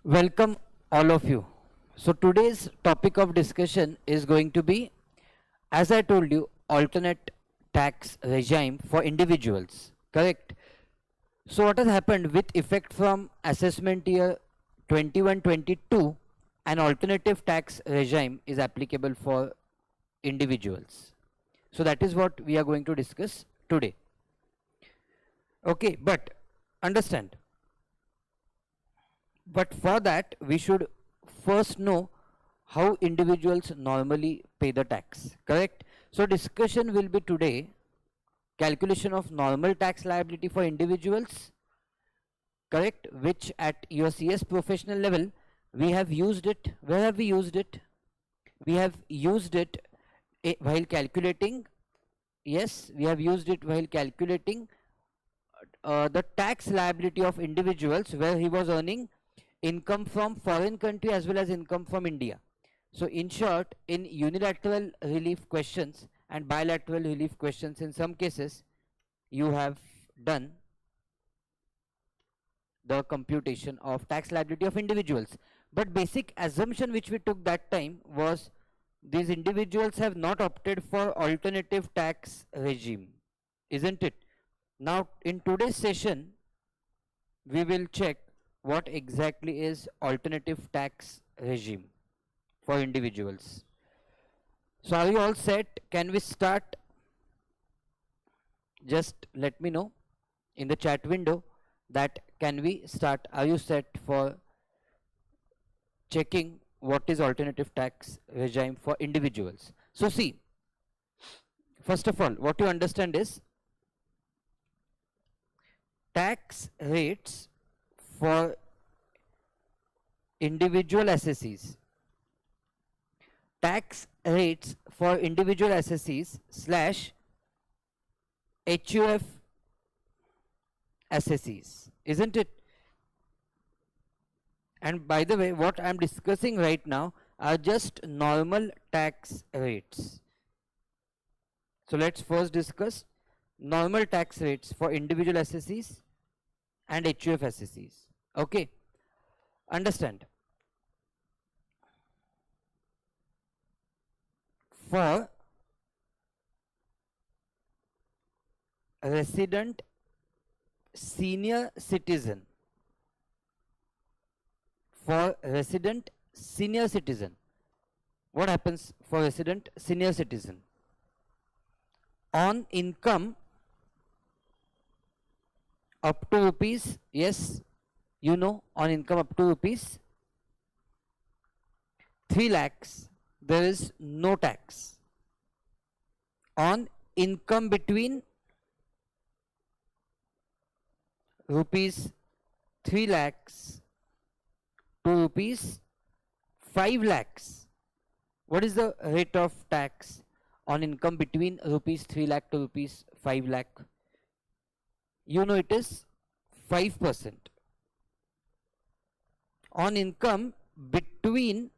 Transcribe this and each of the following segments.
Welcome all of you. So today's topic of discussion is going to be, as I told you, alternate tax regime for individuals. Correct? So what has happened with effect from assessment year 21-22, an alternative tax regime is applicable for individuals. So that is what we are going to discuss today. Okay, but understand. But for that, we should first know how individuals normally pay the tax. Correct? So discussion will be today calculation of normal tax liability for individuals. Correct? Which at your CS professional level we have used it. Where have we used it? We have used it while calculating. Yes, we have used it while calculating the tax liability of individuals where he was earning income from foreign country as well as income from India. So in short, in unilateral relief questions and bilateral relief questions, in some cases you have done the computation of tax liability of individuals. But basic assumption which we took that time was these individuals have not opted for alternative tax regime, isn't it? Now in today's session we will check what exactly is alternative tax regime for individuals. So are you all set? Can we start? Just let me know in the chat window that can we start. Are you set for checking what is alternative tax regime for individuals? So see, first of all, what you understand is tax rates for individual assessees. Tax rates for individual assessees slash HUF assessees, isn't it? And by the way, what I am discussing right now are just normal tax rates. So let's first discuss normal tax rates for individual assessees and HUF assessees. Okay, understand. For resident senior citizen, for resident senior citizen, what happens for resident senior citizen? On income up to rupees, yes, you know, on income up to rupees 3 lakhs, there is no tax. On income between rupees 3 lakhs to rupees 5 lakhs, what is the rate of tax on income between rupees 3 lakh to rupees 5 lakh? You know it is 5%. On income between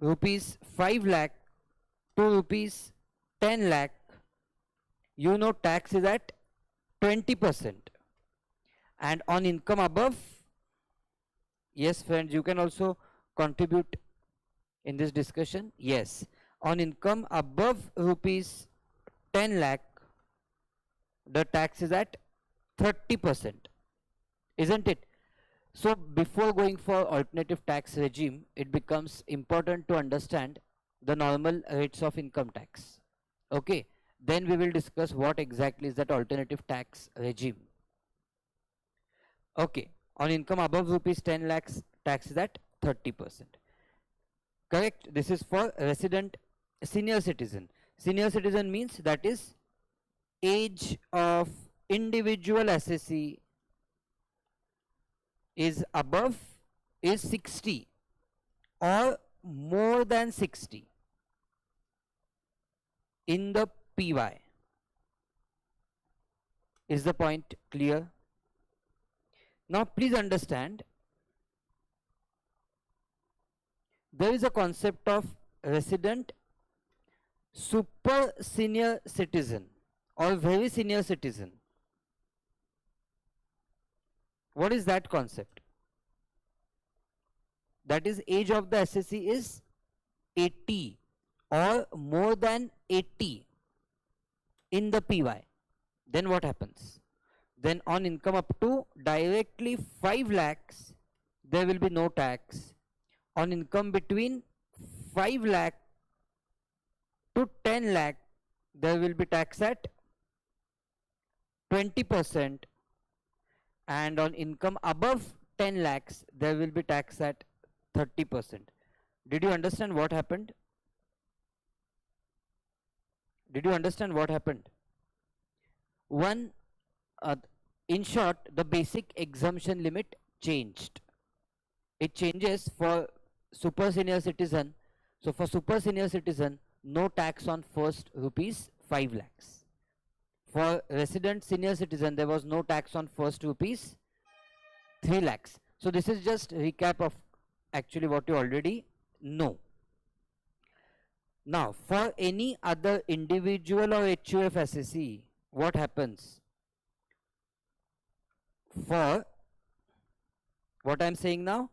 rupees 5 lakh to rupees 10 lakh, you know tax is at 20%. And on income above, yes friends, you can also contribute in this discussion. Yes, on income above rupees 10 lakh, the tax is at 30%, isn't it? So before going for alternative tax regime, it becomes important to understand the normal rates of income tax. Okay, then we will discuss what exactly is that alternative tax regime. Okay, on income above rupees 10 lakhs, tax is at 30%. Correct? This is for resident senior citizen. Senior citizen means that is age of individual assessee is above, is 60 or more than 60 in the PY. Is the point clear? Now please understand, there is a concept of resident super senior citizen or very senior citizen. What is that concept? that is age of the assessee is 80 or more than 80 in the PY, then what happens? Then on income up to directly 5 lakhs, there will be no tax. On income between 5 lakh to 10 lakh, there will be tax at 20%, and on income above 10 lakhs, there will be tax at 30%. Did you understand what happened? Did you understand what happened? One, in short, the basic exemption limit changed. It changes for super senior citizen. So for super senior citizen, no tax on first rupees 5 lakhs. For resident senior citizen, there was no tax on first rupees 3 lakhs. So this is just recap of actually what you already know. Now, for any other individual or HUF assessee, what happens? For what I am saying now,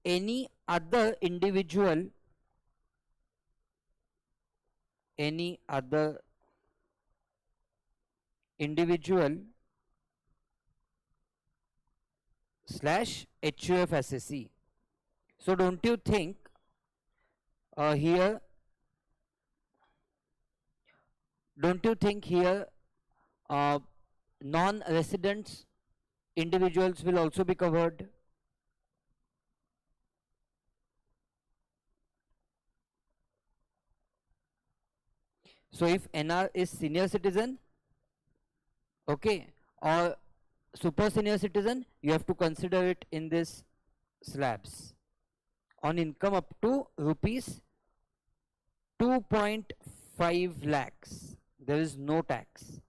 any other individual slash HUF assessee. So don't you think here non-residents individuals will also be covered? So if NR is senior citizen, okay, or super senior citizen, you have to consider it in this slabs. On income up to rupees 2.5 lakhs, there is no tax.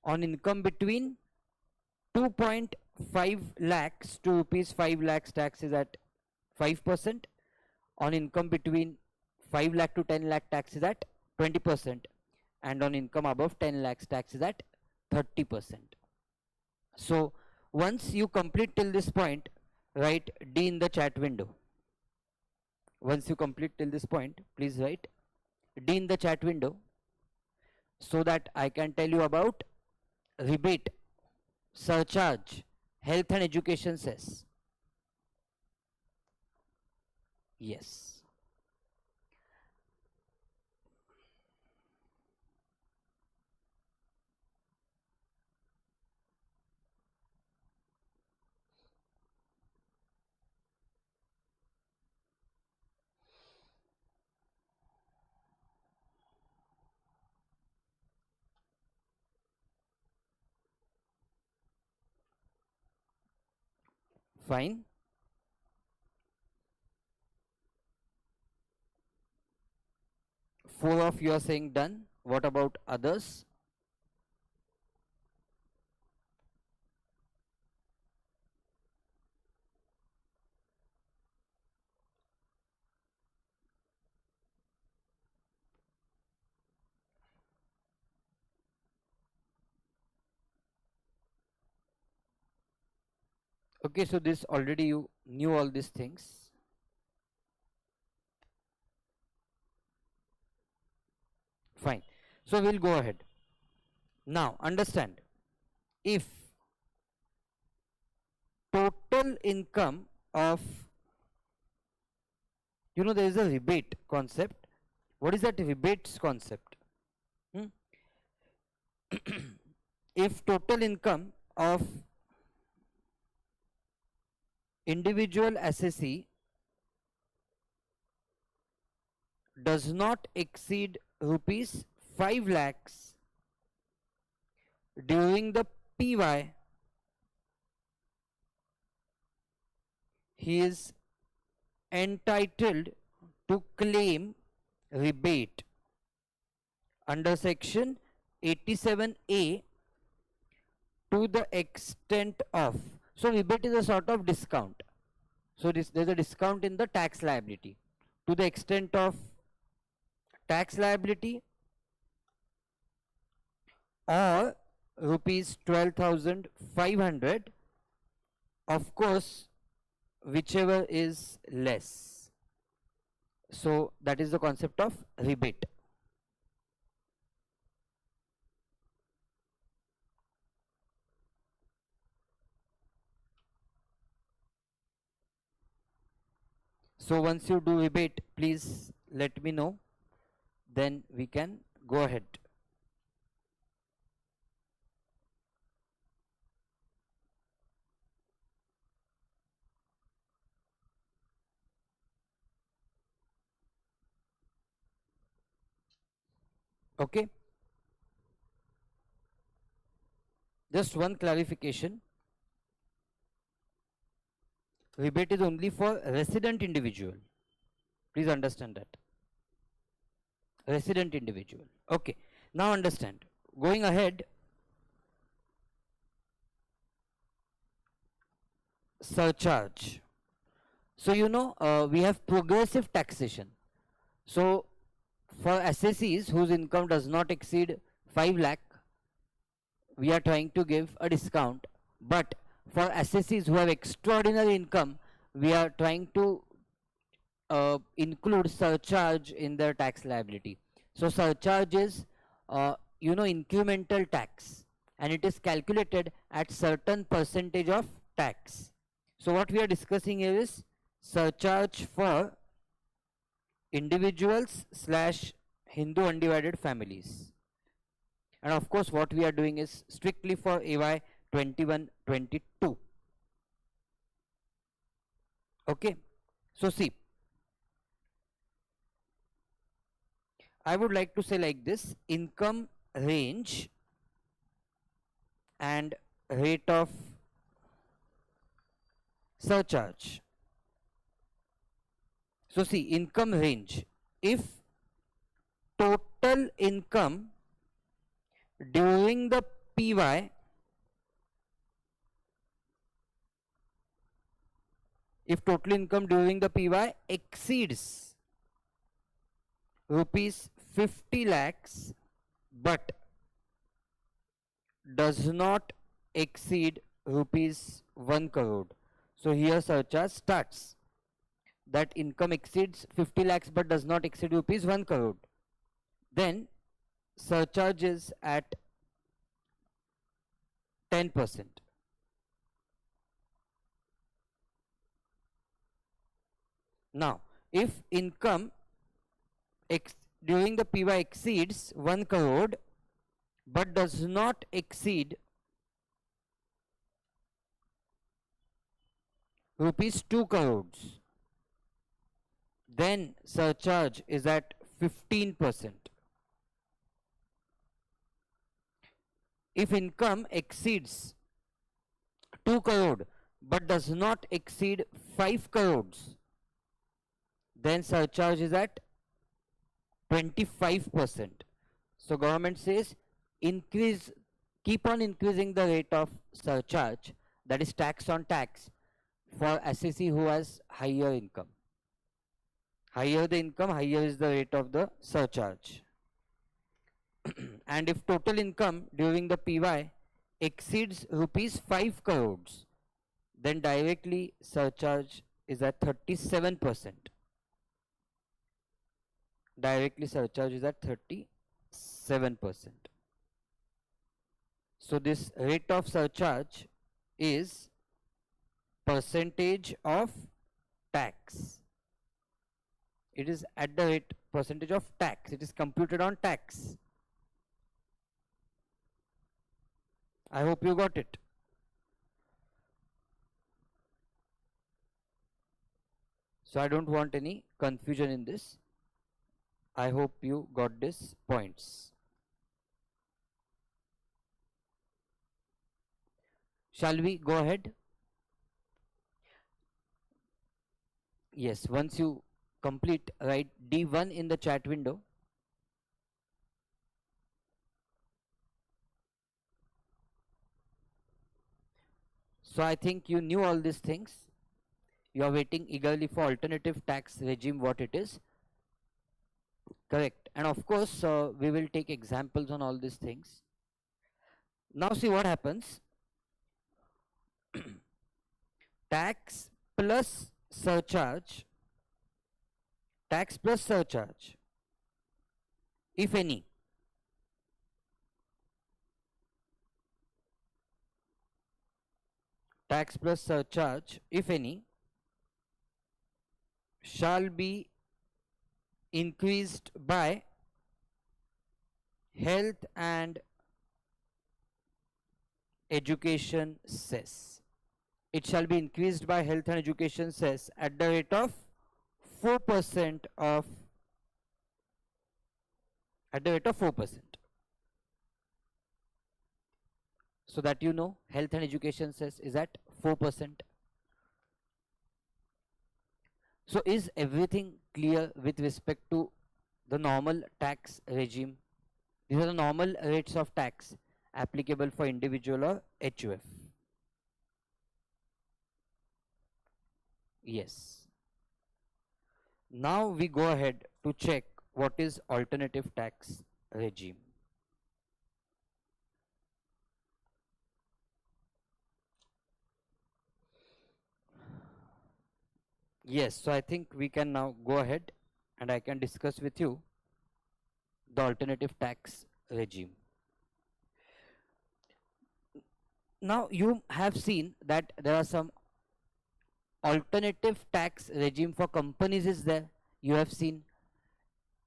On income between 2.5 lakhs to rupees 5 lakhs, tax is at 5%. On income between 5 lakh to 10 lakh, tax is at 20%. And on income above 10 lakhs, tax is at 30%. So once you complete till this point, write D in the chat window. Once you complete till this point, please write D in the chat window so that I can tell you about rebate, surcharge, health and education cess. Yes. Fine. Four of you are saying done. What about others? Okay, so this already you knew all these things. Fine. So we'll go ahead. Now understand, if total income of, there is a rebate concept. What is that rebates concept? If total income of individual assessee does not exceed rupees 5 lakhs during the PY, he is entitled to claim rebate under section 87A to the extent of, so rebate is a sort of discount. So there's a discount in the tax liability to the extent of tax liability or rupees 12,500. Of course, whichever is less. So that is the concept of rebate. So once you do rebate, please let me know, then we can go ahead. Okay. Just one clarification. Rebate is only for resident individual. Please understand that. Resident individual. Okay. Now understand. Going ahead, surcharge. So we have progressive taxation. So for assessees whose income does not exceed 5 lakh, we are trying to give a discount. But for assessees who have extraordinary income, we are trying to include surcharge in their tax liability. So surcharge is incremental tax, and it is calculated at certain percentage of tax. So what we are discussing here is surcharge for individuals slash Hindu undivided families. And of course what we are doing is strictly for AY 21-22. Okay. So see, I would like to say like this: income range and rate of surcharge. So see, income range. If total income during the PY exceeds rupees 50 lakhs but does not exceed rupees 1 crore. So here surcharge starts. That income exceeds 50 lakhs but does not exceed rupees 1 crore. Then surcharge is at 10%. Now, if income during the PY exceeds 1 crore but does not exceed rupees 2 crores, then surcharge is at 15%. If income exceeds 2 crore but does not exceed 5 crores, then surcharge is at 25%. So government says keep on increasing the rate of surcharge, that is tax on tax, for assessee who has higher income. Higher the income, higher is the rate of the surcharge. And if total income during the PY exceeds rupees 5 crores, then directly surcharge is at 37%. Directly surcharge is at 37%. So this rate of surcharge is percentage of tax. It is at the rate percentage of tax. It is computed on tax. I hope you got it. So I don't want any confusion in this. I hope you got these points. Shall we go ahead? Yes, once you complete, write D1 in the chat window. So I think you knew all these things. You are waiting eagerly for alternative tax regime, what it is. Correct. And of course, we will take examples on all these things. Now see what happens. Tax plus surcharge, tax plus surcharge, if any, tax plus surcharge, if any, shall be increased by health and education cess. It shall be increased by health and education cess at the rate of 4% of, at the rate of 4%. So that you know, health and education cess is at 4%. So is everything clear with respect to the normal tax regime? These are the normal rates of tax applicable for individual or HUF. Yes. Now we go ahead to check what is alternative tax regime. Yes, so I think we can now go ahead and I can discuss with you the alternative tax regime. Now you have seen that there are some alternative tax regime for companies is there. You have seen,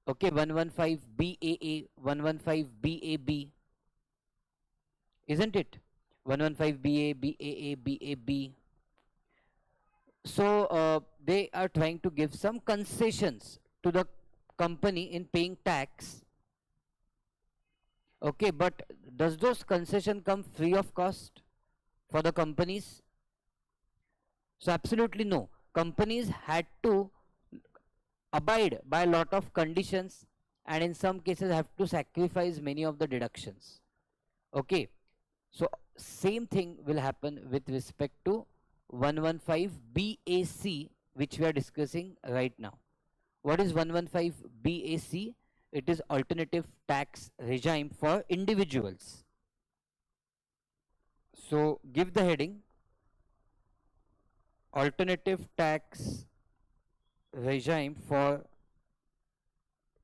okay, 115 BAA, 115 BAB, isn't it? 115 BA, BAA, BAB. So they are trying to give some concessions to the company in paying tax. Okay, but does those concession come free of cost for the companies? So absolutely no. Companies had to abide by a lot of conditions and in some cases have to sacrifice many of the deductions. Okay, so same thing will happen with respect to 115 BAC, which we are discussing right now. What is 115 BAC? It is alternative tax regime for individuals. So give the heading alternative tax regime for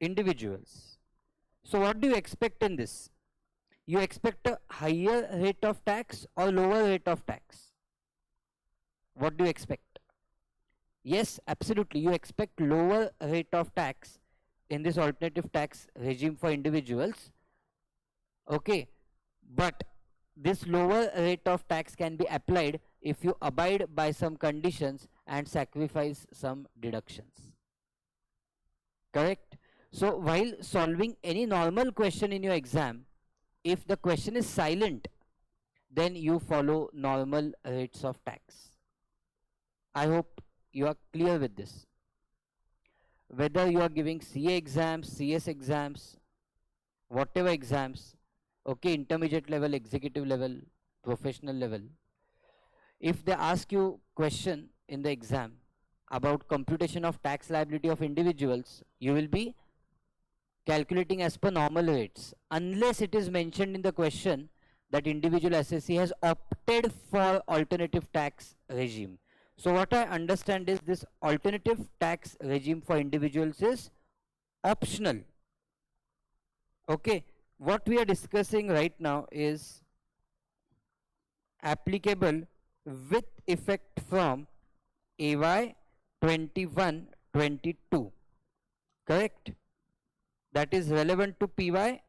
individuals. So what do you expect in this? You expect a higher rate of tax or lower rate of tax? What do you expect? Yes, absolutely. You expect lower rate of tax in this alternative tax regime for individuals. Okay, but this lower rate of tax can be applied if you abide by some conditions and sacrifice some deductions. Correct? So while solving any normal question in your exam, if the question is silent, then you follow normal rates of tax. I hope you are clear with this. Whether you are giving CA exams, CS exams, whatever exams, okay, intermediate level, executive level, professional level, if they ask you question in the exam about computation of tax liability of individuals, you will be calculating as per normal rates, unless it is mentioned in the question that individual assessee has opted for alternative tax regime. So what I understand is this alternative tax regime for individuals is optional. Okay, what we are discussing right now is applicable with effect from AY 21-22, correct? That is relevant to PY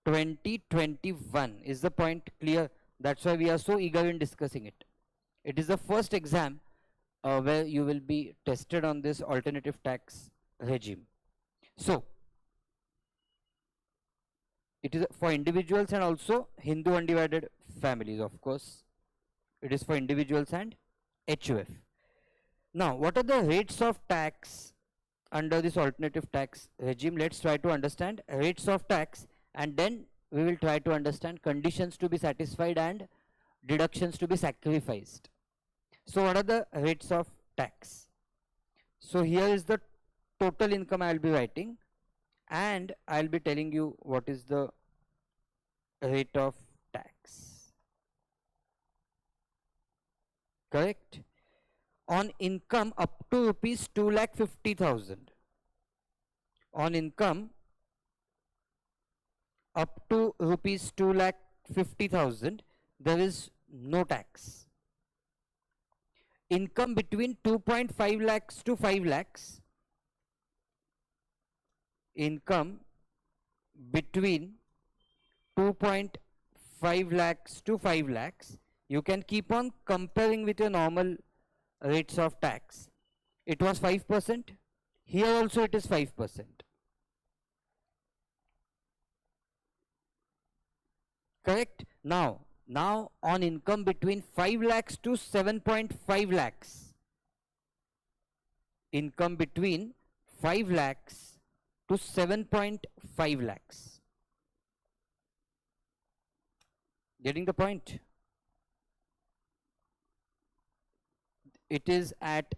2021. Is the point clear? That's why we are so eager in discussing it. It is the first exam where you will be tested on this alternative tax regime. So it is for individuals and also Hindu undivided families, of course. It is for individuals and HUF. Now, what are the rates of tax under this alternative tax regime? Let's try to understand rates of tax, and then we will try to understand conditions to be satisfied and deductions to be sacrificed. So what are the rates of tax? So here is the total income I will be writing, and I will be telling you what is the rate of tax. Correct? On income up to rupees 2,50,000. On income up to rupees 2,50,000, there is no tax. Income between 2.5 lakhs to 5 lakhs, income between 2.5 lakhs to 5 lakhs, you can keep on comparing with your normal rates of tax. It was 5%, here also it is 5%. Correct? Now on income between 5 lakhs to 7.5 lakhs, income between 5 lakhs to 7.5 lakhs. Getting the point? It is at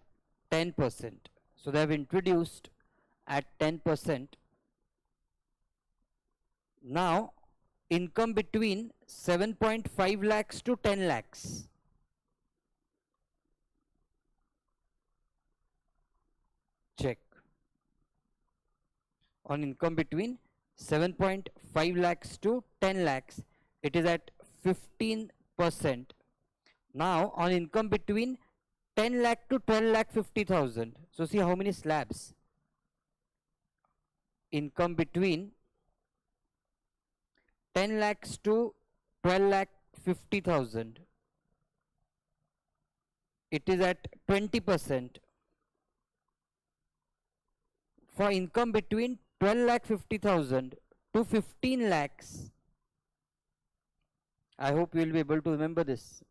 10%. So they have introduced at 10%. Now income between 7.5 lakhs to 10 lakhs. Check. On income between 7.5 lakhs to 10 lakhs, it is at 15%. Now on income between 10 lakh to 12 lakh 50,000. So see how many slabs. Income between 10 lakhs to 12 lakh 50,000. It is at 20%. For income between 12 lakh 50,000 to 15 lakhs, I hope you will be able to remember this.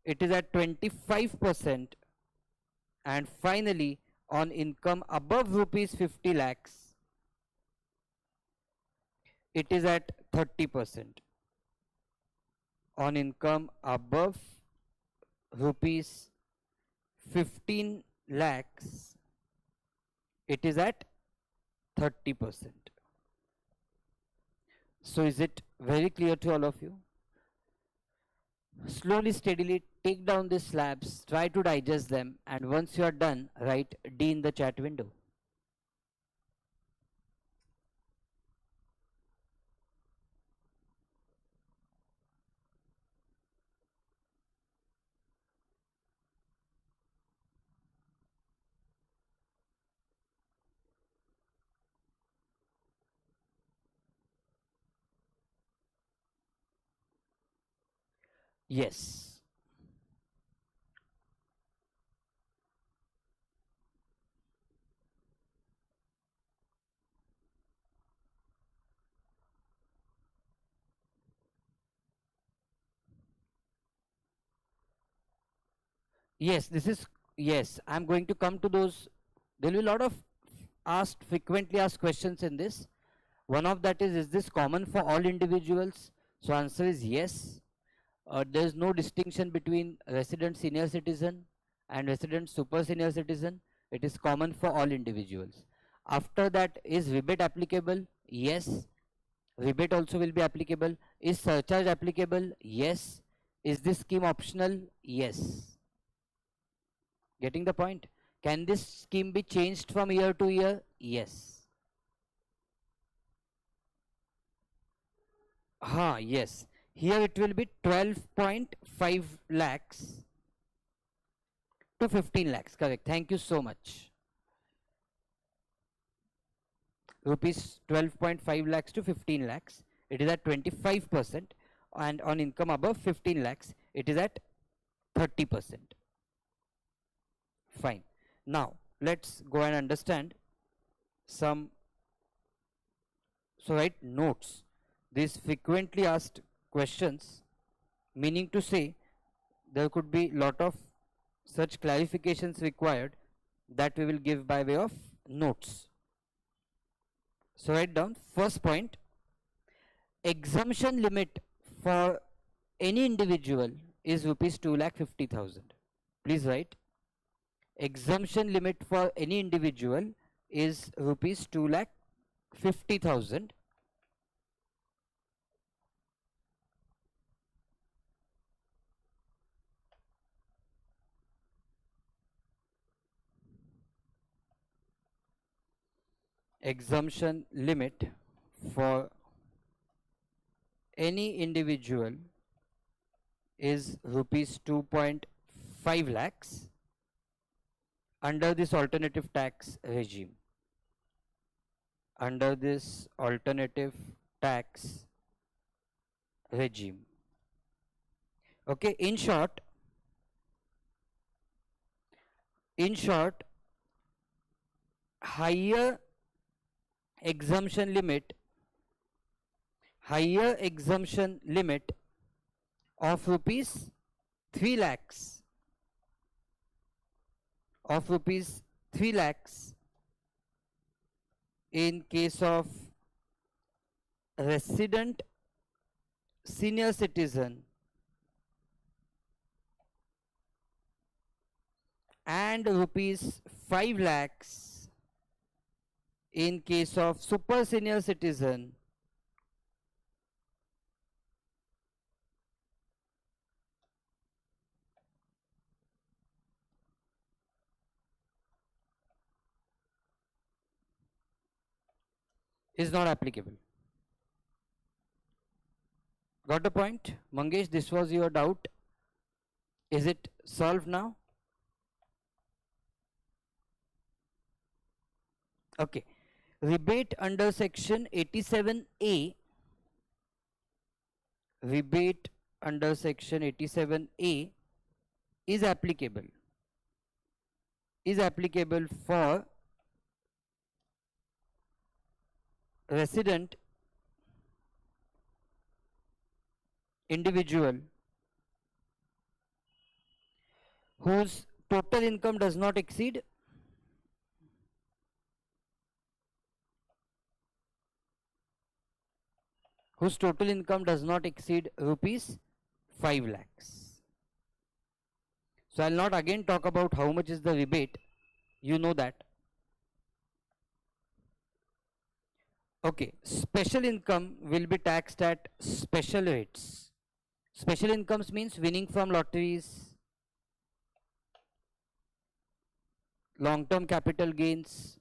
It is at 25%. And finally, on income above rupees 50 lakhs, it is at 30%. On income above rupees 15 lakhs, it is at 30%. So is it very clear to all of you? Slowly, steadily take down these slabs, try to digest them, and once you are done, write D in the chat window. Yes. Yes, this is, yes, I'm going to come to those. There will be a lot of frequently asked questions in this. One of that is this common for all individuals? So answer is yes. There is no distinction between resident senior citizen and resident super senior citizen. It is common for all individuals. After that, is rebate applicable? Yes. Rebate also will be applicable. Is surcharge applicable? Yes. Is this scheme optional? Yes. Getting the point? Can this scheme be changed from year to year? Yes. Yes. Here it will be 12.5 lakhs to 15 lakhs. Correct. Thank you so much. Rupees 12.5 lakhs to 15 lakhs. It is at 25%. And on income above 15 lakhs, it is at 30%. Fine. Now, let's go and understand some. So, write notes. These frequently asked questions, meaning to say there could be lot of such clarifications required that we will give by way of notes. So, write down first point, exemption limit for any individual is rupees 2,50,000. Please write, exemption limit for any individual is rupees 2,50,000. exemption limit for any individual is rupees 2.5 lakhs under this alternative tax regime. Under this alternative tax regime. Okay, in short, higher exemption limit of rupees 3 lakhs in case of resident senior citizen and rupees 5 lakhs in case of super senior citizen is not applicable. Got the point? Mangesh, this was your doubt. Is it solved now? Okay. Rebate under section 87A. Rebate under section 87A is applicable for resident individual whose total income does not exceed rupees 5 lakhs. So I'll not again talk about how much is the rebate. You know that. Okay, special income will be taxed at special rates. Special incomes means winning from lotteries, long-term capital gains,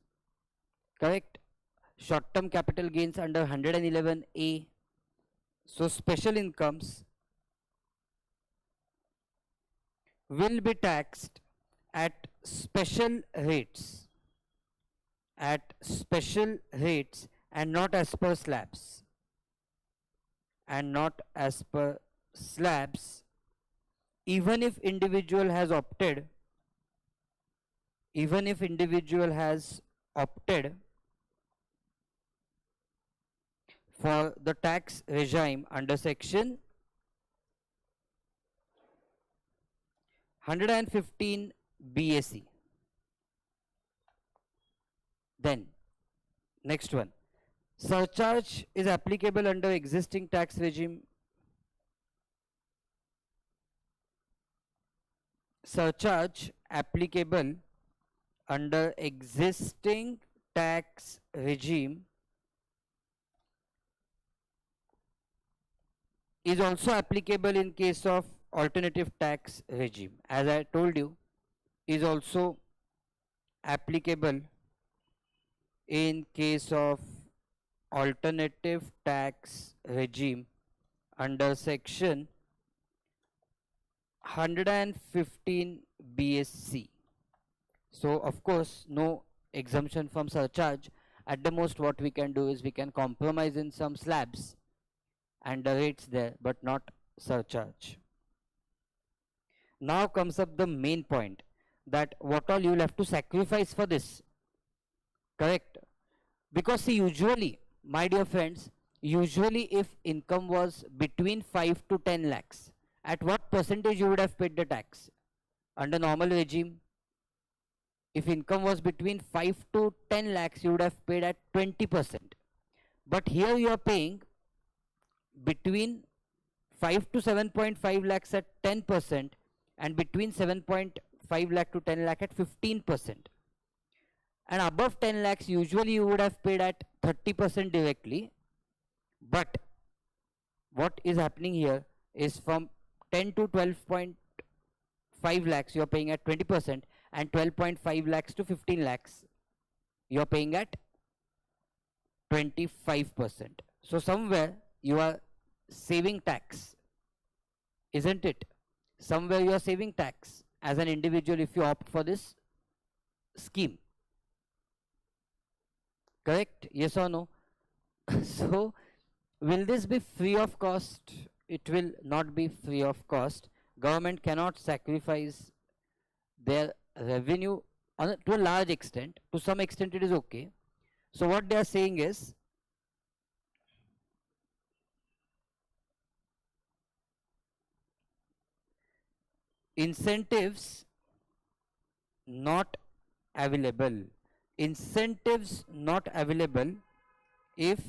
correct? Short-term capital gains under 111A. So special incomes will be taxed at special rates, and not as per slabs, even if individual has opted for the tax regime under section 115 BAC. Then next one, surcharge is applicable under existing tax regime. Surcharge applicable under existing tax regime is also applicable in case of alternative tax regime. As I told you, is also applicable in case of alternative tax regime under section 115 BSC. So of course no exemption from surcharge. At the most what we can do is we can compromise in some slabs and the rates there, but not surcharge. Now comes up the main point, that what all you will have to sacrifice for this, correct? Because see, usually, my dear friends, usually if income was between 5 to 10 lakhs, at what percentage you would have paid the tax? Under normal regime, if income was between 5 to 10 lakhs, you would have paid at 20%. But here you are paying between 5 to 7.5 lakhs at 10% and between 7.5 lakh to 10 lakh at 15%. And above 10 lakhs usually you would have paid at 30% directly. But what is happening here is from 10 to 12.5 lakhs you are paying at 20%, and 12.5 lakhs to 15 lakhs you are paying at 25%. So somewhere you are saving tax, isn't it? Somewhere you are saving tax as an individual if you opt for this scheme. Correct? Yes or no? So will this be free of cost? It will not be free of cost. Government cannot sacrifice their revenue to a large extent. To some extent it is okay. So what they are saying is, incentives not available. Incentives not available if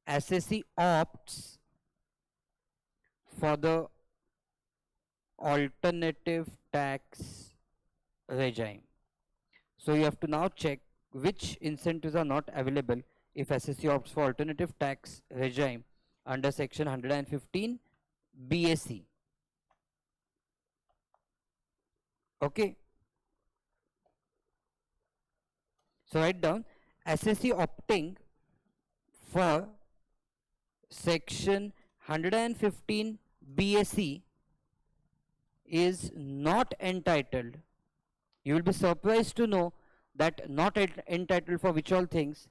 SSE opts for the alternative tax regime. So you have to now check which incentives are not available if SSE opts for alternative tax regime under section 115 BAC. Okay. So write down SSE opting for section 115 BAC is not entitled. You will be surprised to know that not entitled for which all things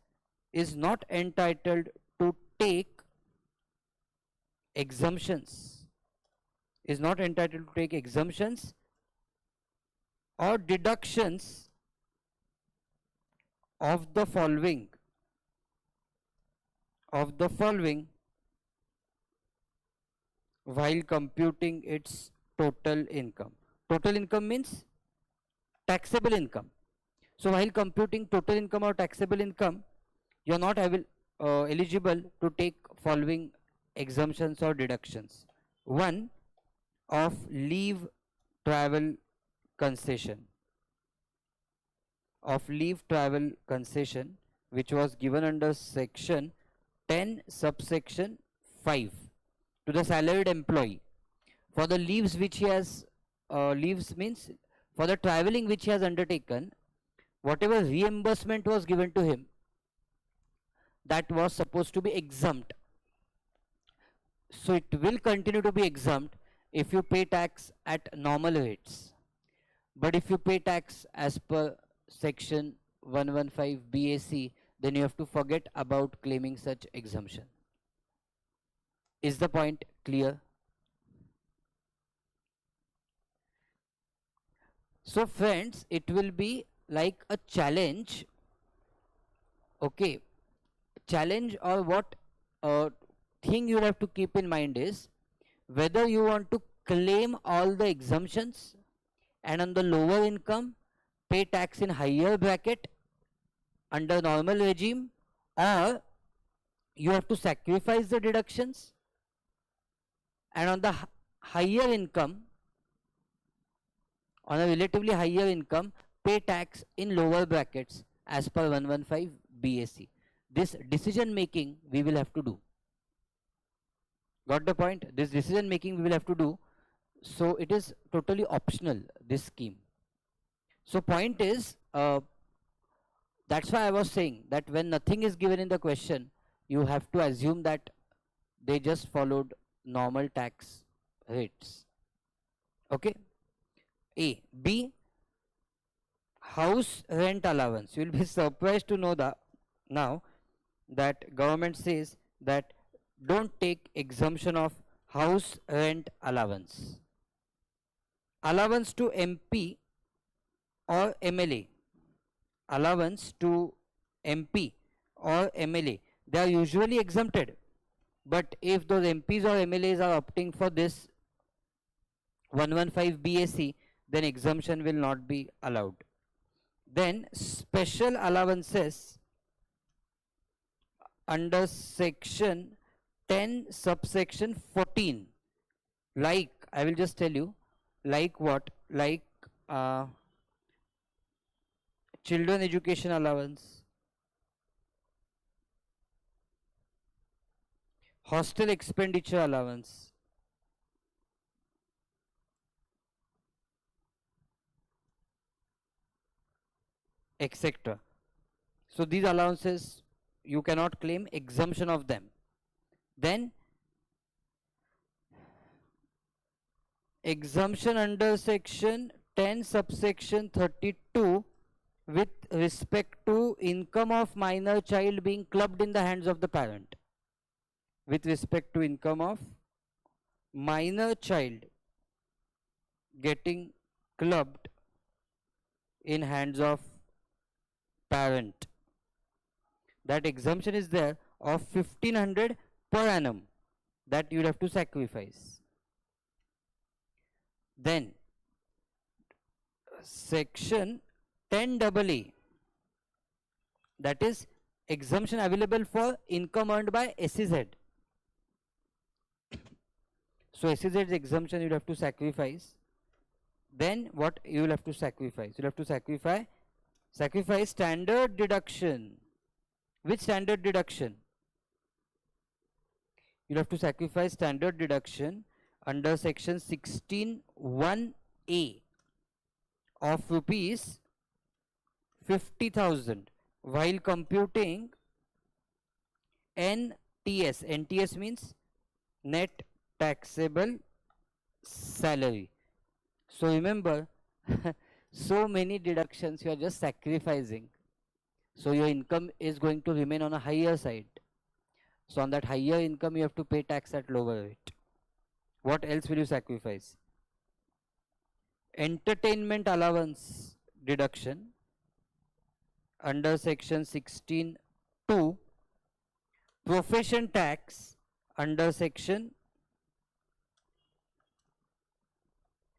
is not entitled to take exemptions, is not entitled to take exemptions or deductions of the following while computing its total income. Total income means taxable income. So while computing total income or taxable income, you are not eligible to take following exemptions or deductions. One, of leave travel concession, which was given under section 10 subsection 5 to the salaried employee for the leaves which he has, leaves means for the traveling which he has undertaken, whatever reimbursement was given to him, that was supposed to be exempt. So it will continue to be exempt if you pay tax at normal rates. But if you pay tax as per section 115 BAC, then you have to forget about claiming such exemption. Is the point clear? So friends, it will be like a challenge. Okay, challenge, or what thing you have to keep in mind is whether you want to claim all the exemptions and on the lower income pay tax in higher bracket under normal regime, or you have to sacrifice the deductions and on the higher income, on a relatively higher income, pay tax in lower brackets as per 115 BAC. This decision making we will have to do. Got the point? This decision making we will have to do. So it is totally optional, this scheme. So point is, that's why I was saying that when nothing is given in the question, you have to assume that they just followed normal tax rates. Okay. A. B. House rent allowance. You will be surprised to know that now that government says that don't take exemption of house rent allowance. Allowance to MP or MLA. Allowance to MP or MLA. They are usually exempted. But if those MPs or MLAs are opting for this 115 BAC, then exemption will not be allowed. Then special allowances under section 10 subsection 14, like I will just tell you, like what, like children education allowance, hostel expenditure allowance, etc. So these allowances you cannot claim exemption of them. Then exemption under section 10 subsection 32 with respect to income of minor child being clubbed in the hands of the parent. With respect to income of minor child getting clubbed in hands of parent, that exemption is there of 1500 per annum that you will have to sacrifice. Then section 10AA, that is exemption available for income earned by SEZ. So SEZ exemption you will have to sacrifice. Then what you will have to sacrifice? You will have to sacrifice standard deduction. Which standard deduction? You will have to sacrifice standard deduction under section 16(1)(a) of rupees 50,000 while computing NTS. NTS means net taxable salary. So remember, so many deductions you are just sacrificing. So your income is going to remain on a higher side. So on that higher income you have to pay tax at lower rate. What else will you sacrifice? Entertainment allowance deduction under section 16(2), profession tax under section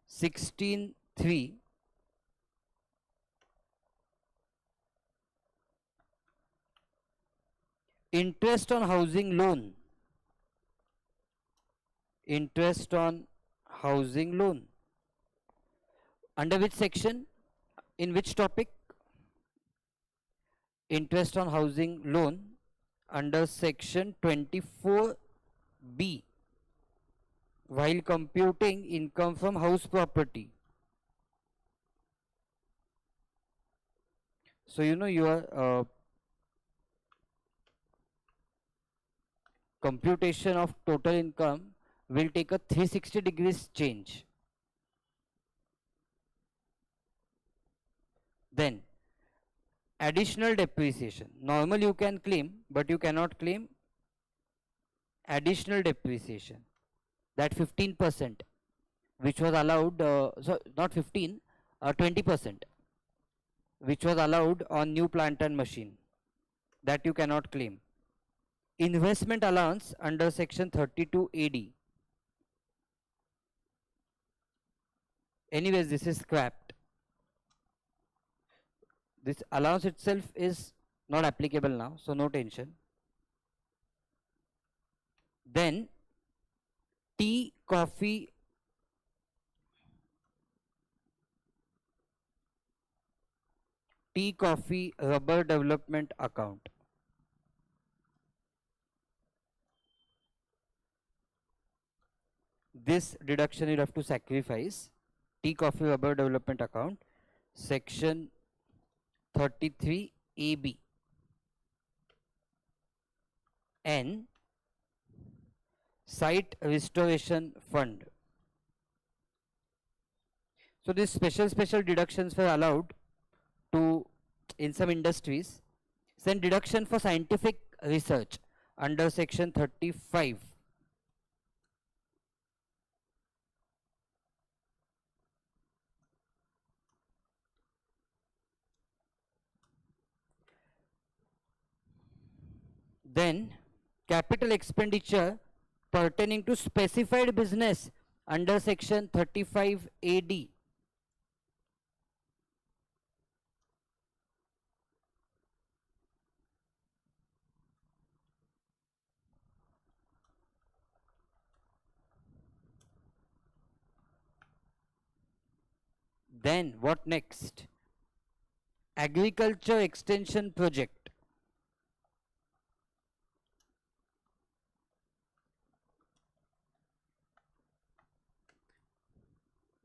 16(3), interest on housing loan. Interest on housing loan. Under which section? In which topic? Interest on housing loan under section 24B while computing income from house property. So you know your computation of total income will take a 360 degrees change. Then additional depreciation. Normal you can claim, but you cannot claim additional depreciation. That 15% which was allowed, so not 15, 20% which was allowed on new plant and machine, that you cannot claim. Investment allowance under section 32 AD. Anyways, this is scrapped. This allowance itself is not applicable now, so no tension. Then tea, coffee, rubber development account. This deduction you have to sacrifice. Tea, coffee, rubber development account, section 33 AB. And site restoration fund. So these special deductions were allowed to in some industries. Then deduction for scientific research under section 35. Then capital expenditure pertaining to specified business under section 35 AD. Then what next? Agriculture extension project.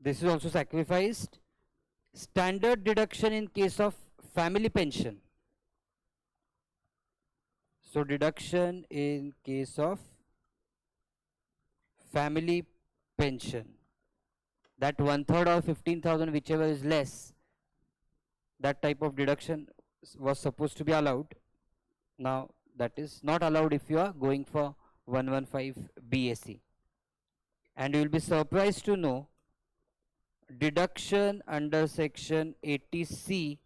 This is also sacrificed. Standard deduction in case of family pension. So deduction in case of family pension, that 1/3 or 15,000, whichever is less, that type of deduction was supposed to be allowed. Now that is not allowed if you are going for 115 BAC. And you will be surprised to know deduction under section 80C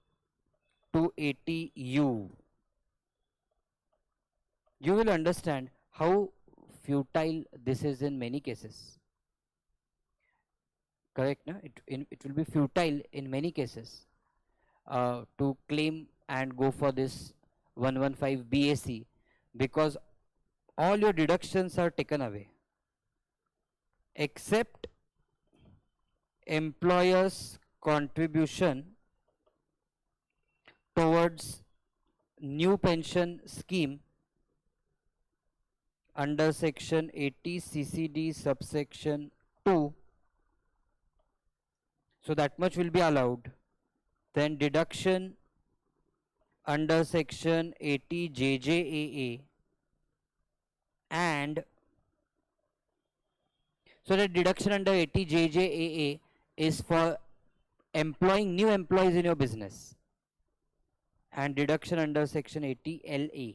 to 80U. You will understand how futile this is in many cases. Correct? No? It will be futile in many cases to claim and go for this 115 BAC, because all your deductions are taken away except employer's contribution towards new pension scheme under section 80 CCD subsection 2. So that much will be allowed. Then deduction under section 80 JJAA, and so the deduction under 80 JJAA is for employing new employees in your business, and deduction under section 80 LA.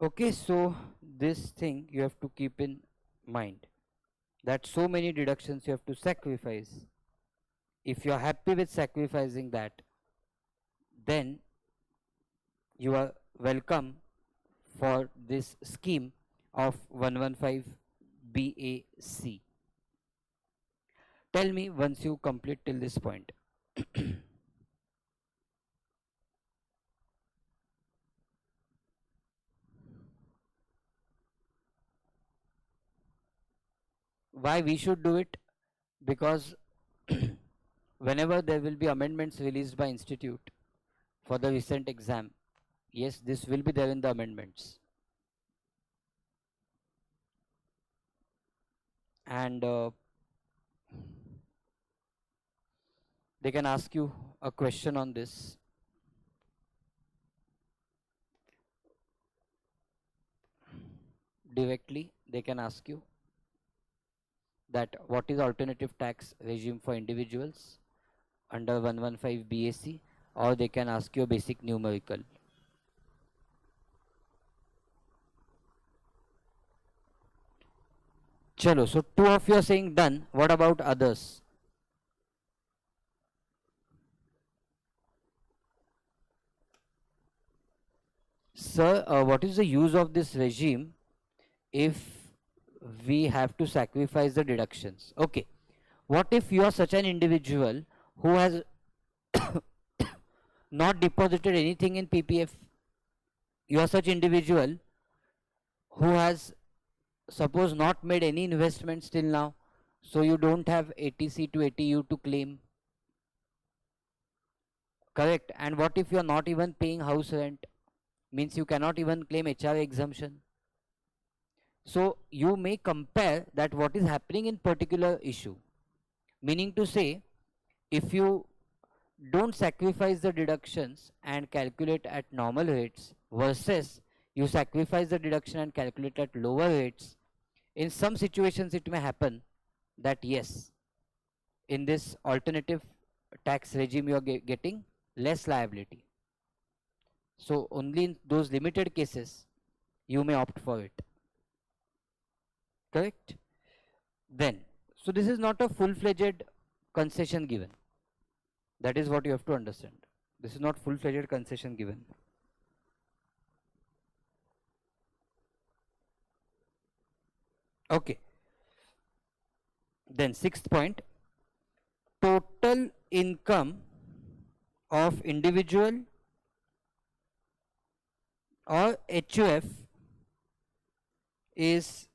Okay, so this thing you have to keep in mind, that so many deductions you have to sacrifice. If you are happy with sacrificing that, then you are welcome for this scheme of 115 BAC. Tell me once you complete till this point. Why we should do it? Because whenever there will be amendments released by institute for the recent exam, yes, this will be there in the amendments. And they can ask you a question on this. Directly, they can ask you that what is alternative tax regime for individuals under 115 BAC, or they can ask you a basic numerical. Chalo, so 2 of you are saying done. What about others? Sir, what is the use of this regime if we have to sacrifice the deductions? Okay, what if you are such an individual who has not deposited anything in PPF? You are such individual who has, suppose, not made any investments till now, so you don't have 80C to 80U to claim. Correct. And what if you are not even paying house rent? Means you cannot even claim HRA exemption. So you may compare that what is happening in particular issue. Meaning to say, if you don't sacrifice the deductions and calculate at normal rates versus you sacrifice the deduction and calculate at lower rates, in some situations it may happen that yes, in this alternative tax regime you are getting less liability. So only in those limited cases you may opt for it. Correct? Then, so this is not a full-fledged concession given. That is what you have to understand. This is not full-fledged concession given. Okay. Then 6th point, total income of individual or HUF is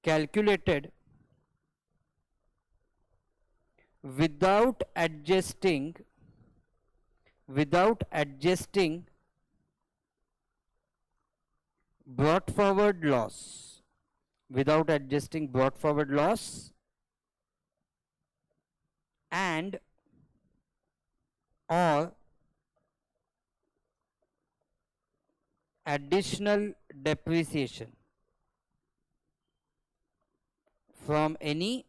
calculated without adjusting brought forward loss, and or additional depreciation from any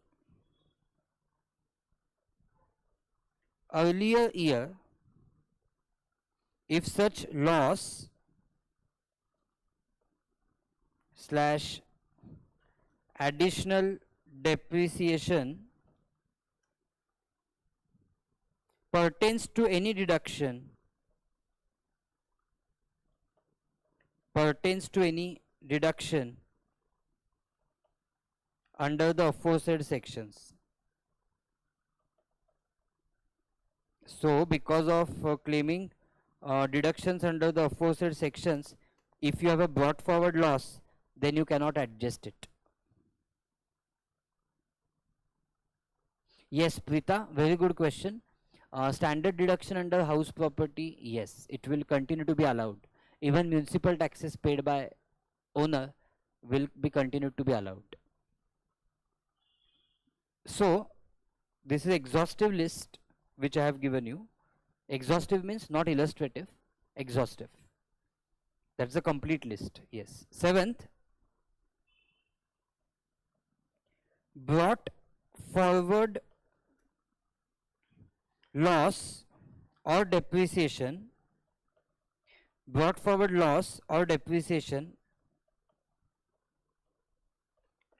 earlier year if such loss slash additional depreciation pertains to any deduction under the aforesaid sections. So because of claiming deductions under the aforesaid sections, if you have a brought forward loss, then you cannot adjust it. Yes, Prita, very good question. Standard deduction under house property, yes, it will continue to be allowed. Even municipal taxes paid by owner will be continued to be allowed. So this is exhaustive list which I have given you. Exhaustive means not illustrative, exhaustive. That's the complete list. Yes. Seventh, brought forward loss or depreciation,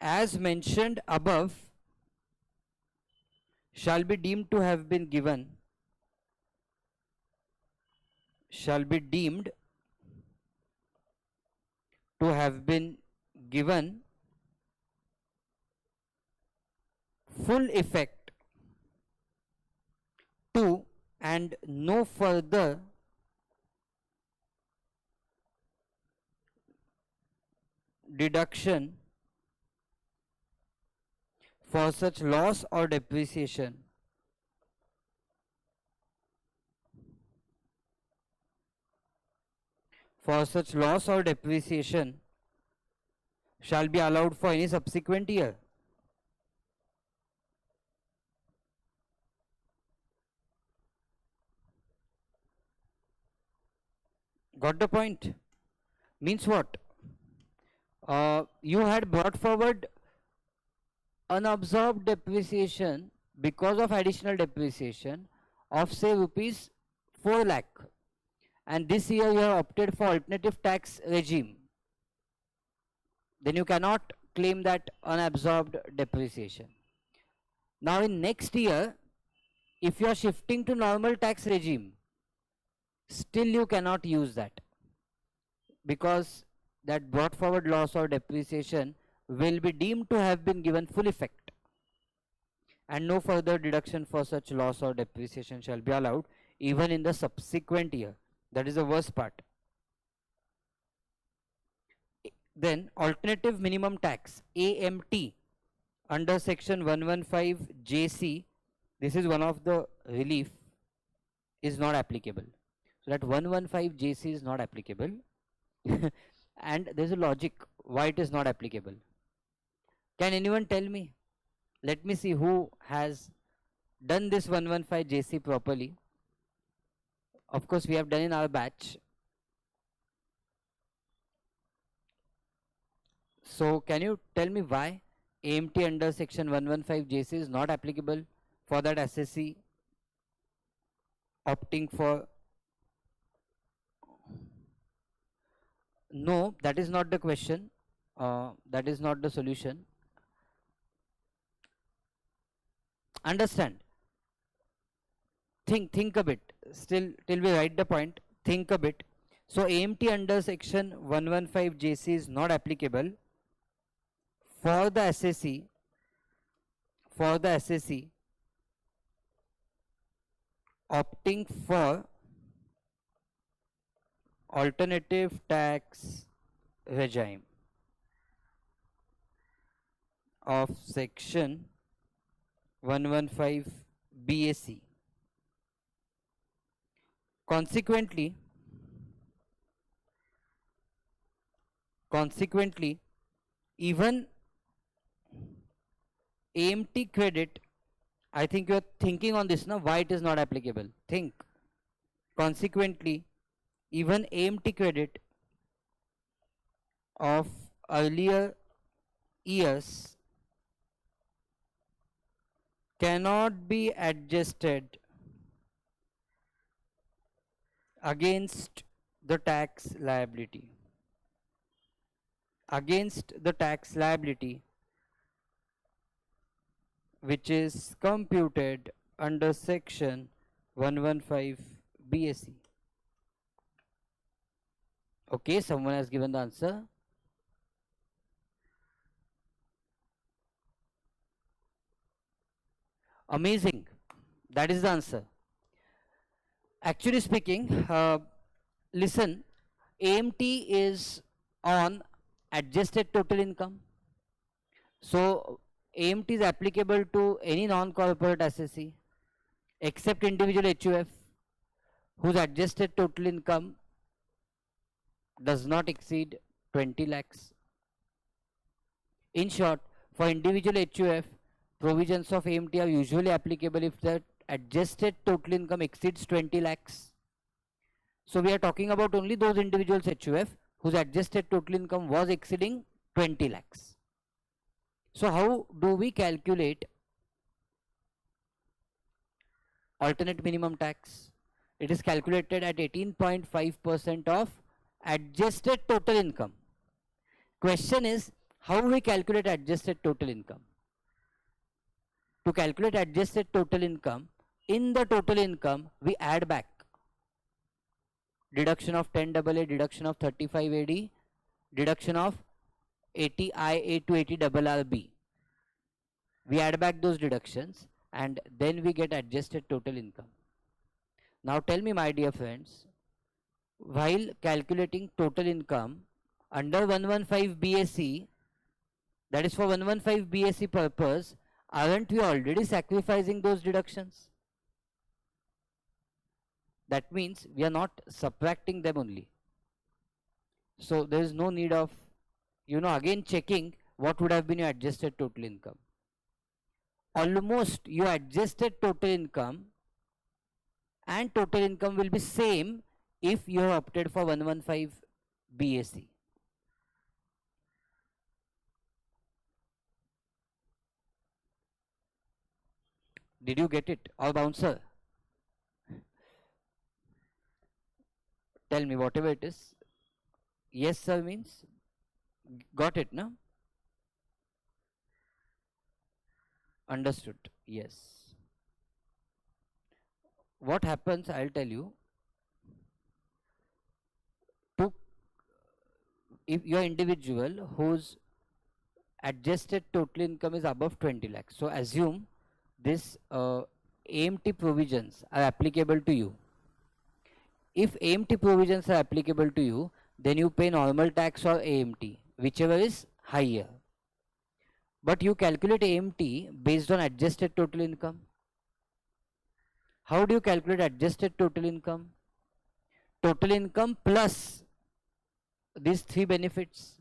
as mentioned above shall be deemed to have been given full effect to and no further deduction for such loss or depreciation shall be allowed for any subsequent year. Got the point? Means what? You had brought forward unabsorbed depreciation because of additional depreciation of say rupees 4 lakh, and this year you have opted for alternative tax regime, then you cannot claim that unabsorbed depreciation. Now in next year, if you are shifting to normal tax regime, still you cannot use that, because that brought forward loss or depreciation will be deemed to have been given full effect, and no further deduction for such loss or depreciation shall be allowed even in the subsequent year. That is the worst part. Then alternative minimum tax, AMT, under section 115 JC, this is one of the relief, is not applicable. So that 115 JC is not applicable. And there is a logic why it is not applicable. Can anyone tell me? Let me see who has done this 115 JC properly. Of course, we have done in our batch. So can you tell me why AMT under section 115 JC is not applicable for that assessee opting for? No, that is not the question. That is not the solution. Understand. Think a bit. Still, till we write the point, think a bit. So AMT under section 115 JC is not applicable for the assessee opting for alternative tax regime of section 115 BAC. Consequently, even AMT credit, I think you are thinking on this now, why it is not applicable. Think. Consequently, even AMT credit of earlier years cannot be adjusted against the tax liability. Against the tax liability, which is computed under section 115 BSE. Okay, someone has given the answer. Amazing. That is the answer. Actually speaking, listen, AMT is on adjusted total income. So AMT is applicable to any non-corporate assessee except individual HUF whose adjusted total income does not exceed 20 lakhs. In short, for individual HUF, provisions of AMT are usually applicable if the adjusted total income exceeds 20 lakhs. So we are talking about only those individuals HUF whose adjusted total income was exceeding 20 lakhs. So how do we calculate alternate minimum tax? It is calculated at 18.5% of adjusted total income. Question is, how we calculate adjusted total income? To calculate adjusted total income, in the total income, we add back deduction of 10AA, deduction of 35AD, deduction of 80IA to 80RRB. We add back those deductions and then we get adjusted total income. Now tell me, my dear friends, while calculating total income under 115 BSE, that is for 115 BSE purpose, aren't we already sacrificing those deductions? That means we are not subtracting them only. So there is no need of, again checking what would have been your adjusted total income. Almost your adjusted total income and total income will be same if you have opted for 115 BSE. Did you get it? Or bouncer? Tell me whatever it is. Yes sir means got it, no? Understood. Yes. What happens, I'll tell you. If you're individual whose adjusted total income is above 20 lakhs, so assume this AMT provisions are applicable to you. If AMT provisions are applicable to you, then you pay normal tax or AMT, whichever is higher. But you calculate AMT based on adjusted total income. How do you calculate adjusted total income? Total income plus these three benefits.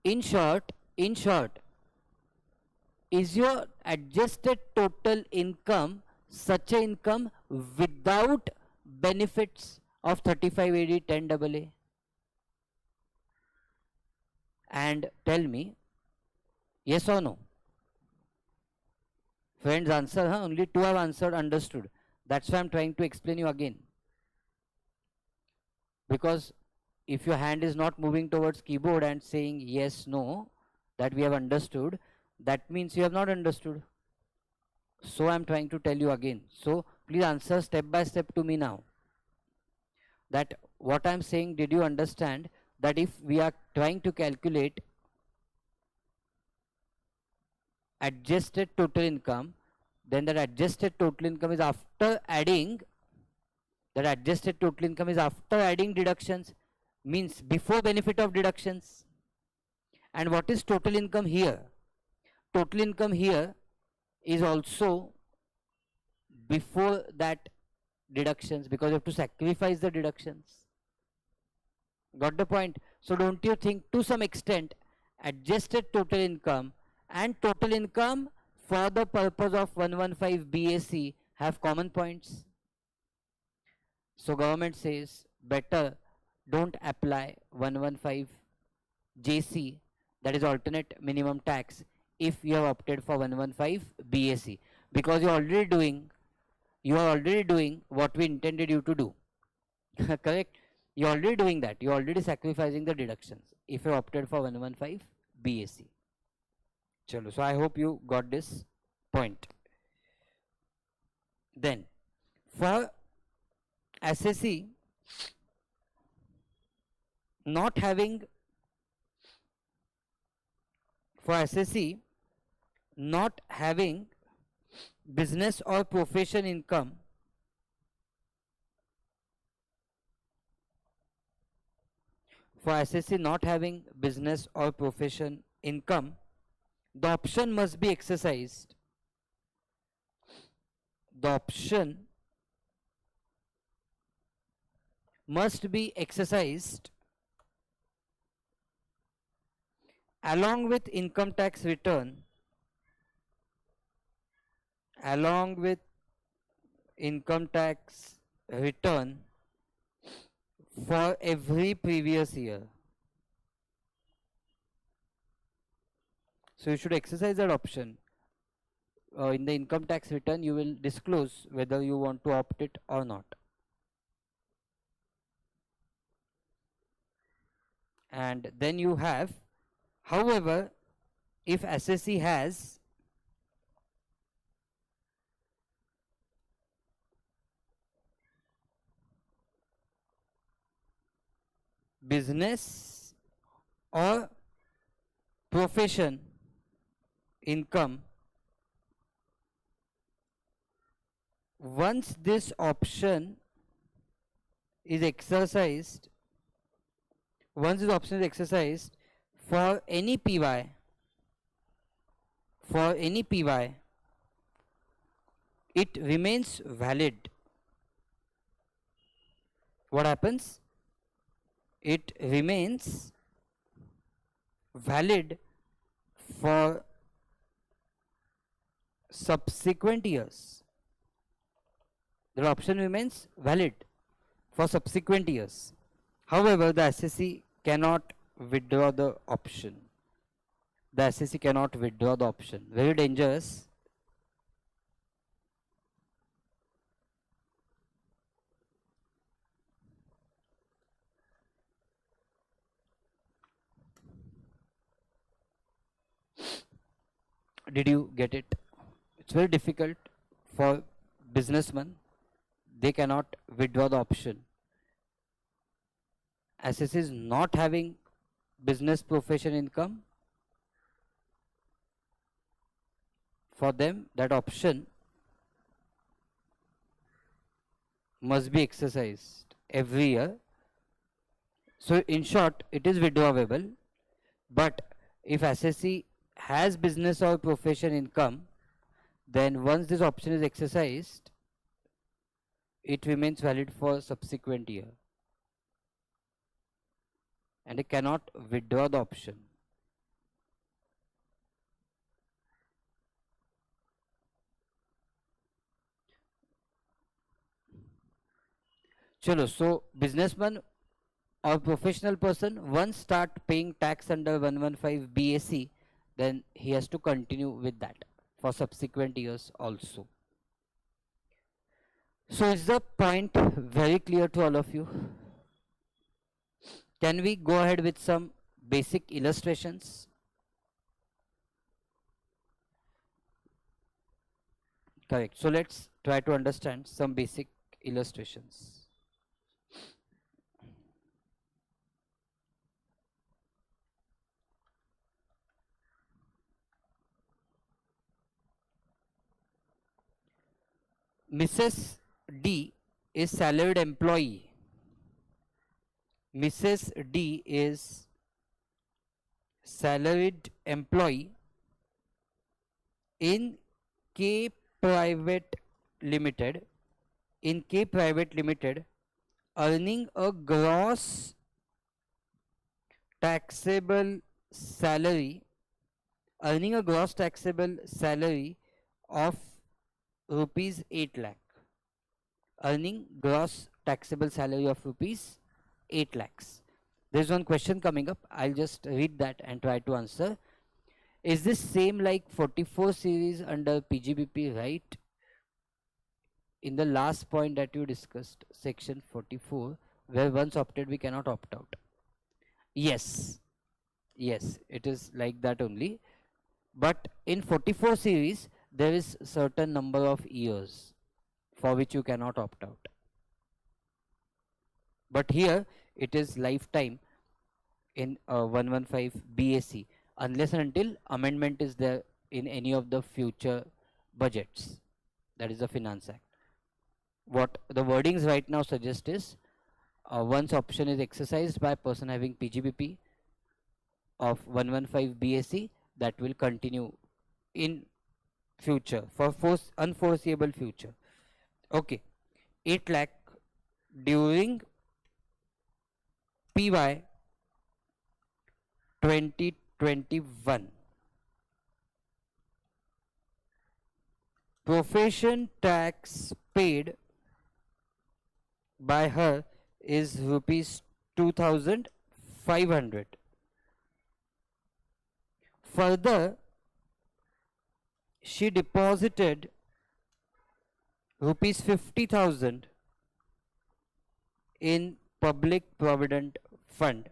In short, is your adjusted total income such a income without benefits of 35AD 10AA? And tell me, yes or no? Friends, answer, huh? Only two have answered, understood. That's why I'm trying to explain you again. Because if your hand is not moving towards keyboard and saying yes, no, that we have understood, that means you have not understood. So I'm trying to tell you again. So please answer step by step to me now. That what I'm saying, did you understand that if we are trying to calculate adjusted total income, then that adjusted total income is after adding, deductions, means before benefit of deductions. And what is total income here? Total income here is also before that deductions, because you have to sacrifice the deductions. Got the point? So don't you think to some extent adjusted total income and total income for the purpose of 115 BSE have common points? So government says better don't apply 115 JC, that is alternate minimum tax, if you have opted for 115 BAC, because you are already doing what we intended you to do. Correct? You're already doing that. You're already sacrificing the deductions if you opted for 115 BAC. Chalo. So I hope you got this point. Then for SSC not having for SSC not having business or profession income, for SSC not having business or profession income, the option must be exercised. The option must be exercised along with income tax return, along with income tax return for every previous year. So you should exercise that option. In the income tax return, you will disclose whether you want to opt it or not. And then you have, however, if SSC has business or profession income, once this option is exercised, for any PY, it remains valid. What happens? It remains valid for subsequent years. The option remains valid for subsequent years. However, the SSC cannot withdraw the option. The SSC cannot withdraw the option. Very dangerous. Did you get it? It's very difficult for businessmen. They cannot withdraw the option. SSC is not having business profession income. For them, that option must be exercised every year. So in short, it is withdrawable. But if SSC has business or profession income, then once this option is exercised, it remains valid for subsequent year. And it cannot withdraw the option. Chalo, so businessman or professional person once start paying tax under 115 BAC, then he has to continue with that for subsequent years also. So is the point very clear to all of you? Can we go ahead with some basic illustrations? Correct. So let's try to understand some basic illustrations. Mrs. D is salaried employee. Mrs. D is salaried employee in K Private Limited, earning a gross taxable salary of rupees 8 lakh. Earning gross taxable salary of rupees 8 lakhs. There's one question coming up. I'll just read that and try to answer. Is this same like 44 series under PGBP, right? In the last point that you discussed, section 44, where once opted, we cannot opt out. Yes, yes, it is like that only. But in 44 series, there is certain number of years for which you cannot opt out. But here, it is lifetime in 115 BAC, unless and until amendment is there in any of the future budgets. That is the Finance Act. What the wordings right now suggest is, once option is exercised by a person having PGBP of 115 BAC, that will continue in future for unforeseeable future. Okay, 8 lakh during PY 2021. Profession tax paid by her is rupees 2500. Further, she deposited rupees 50,000 in public provident fund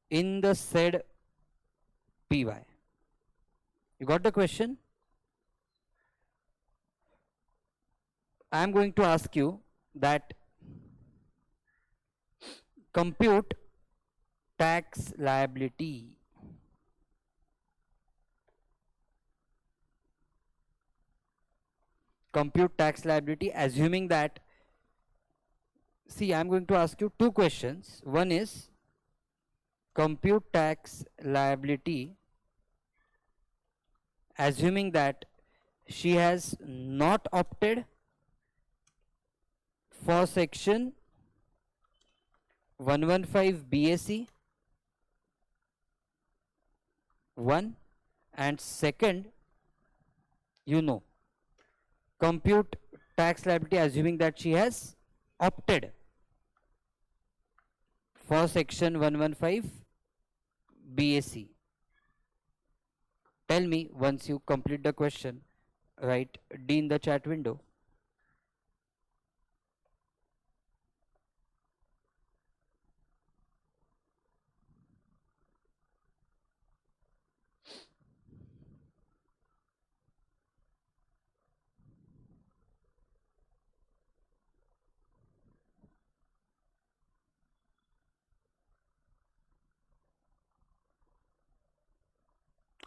in the said PY. You got the question? I am going to ask you that compute tax liability. Compute tax liability, assuming that, see, I am going to ask you two questions. One is compute tax liability assuming that she has not opted for section 115 BAC, one, and second, compute tax liability assuming that she has opted for section 115 BAC. Tell me once you complete the question. Write D in the chat window.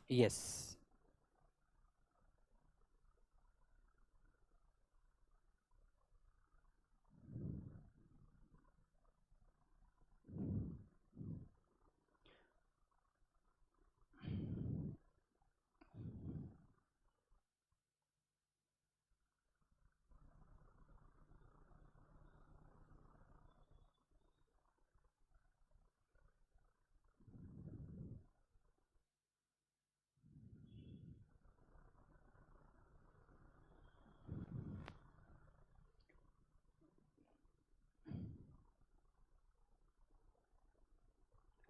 Yes.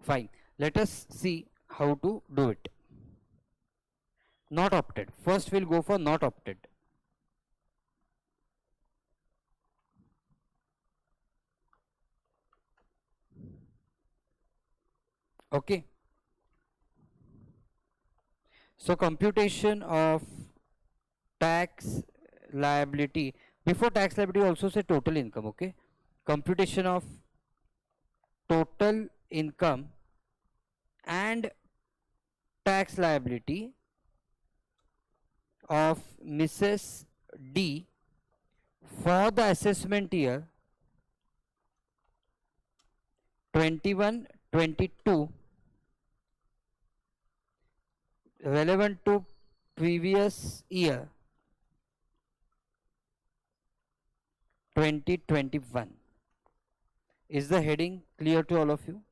Fine. Let us see how to do it. Not opted. First we'll go for not opted. Okay. So computation of tax liability. Before tax liability also say total income. Okay. Computation of total income and tax liability of Mrs. D for the assessment year 21-22 relevant to previous year 2021. Is the heading clear to all of you?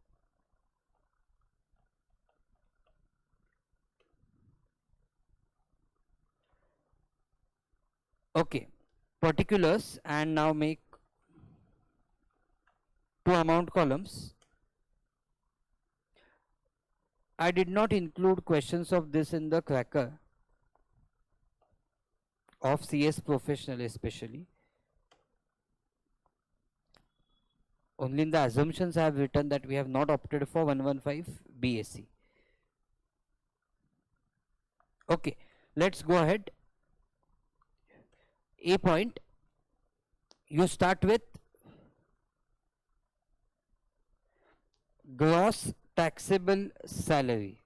Okay. particulars and now make two amount columns. I did not include questions of this in the cracker of CS professional especially. Only in the assumptions I have written that we have not opted for 115 BSc. Okay, let's go ahead. A point, you start with gross taxable salary.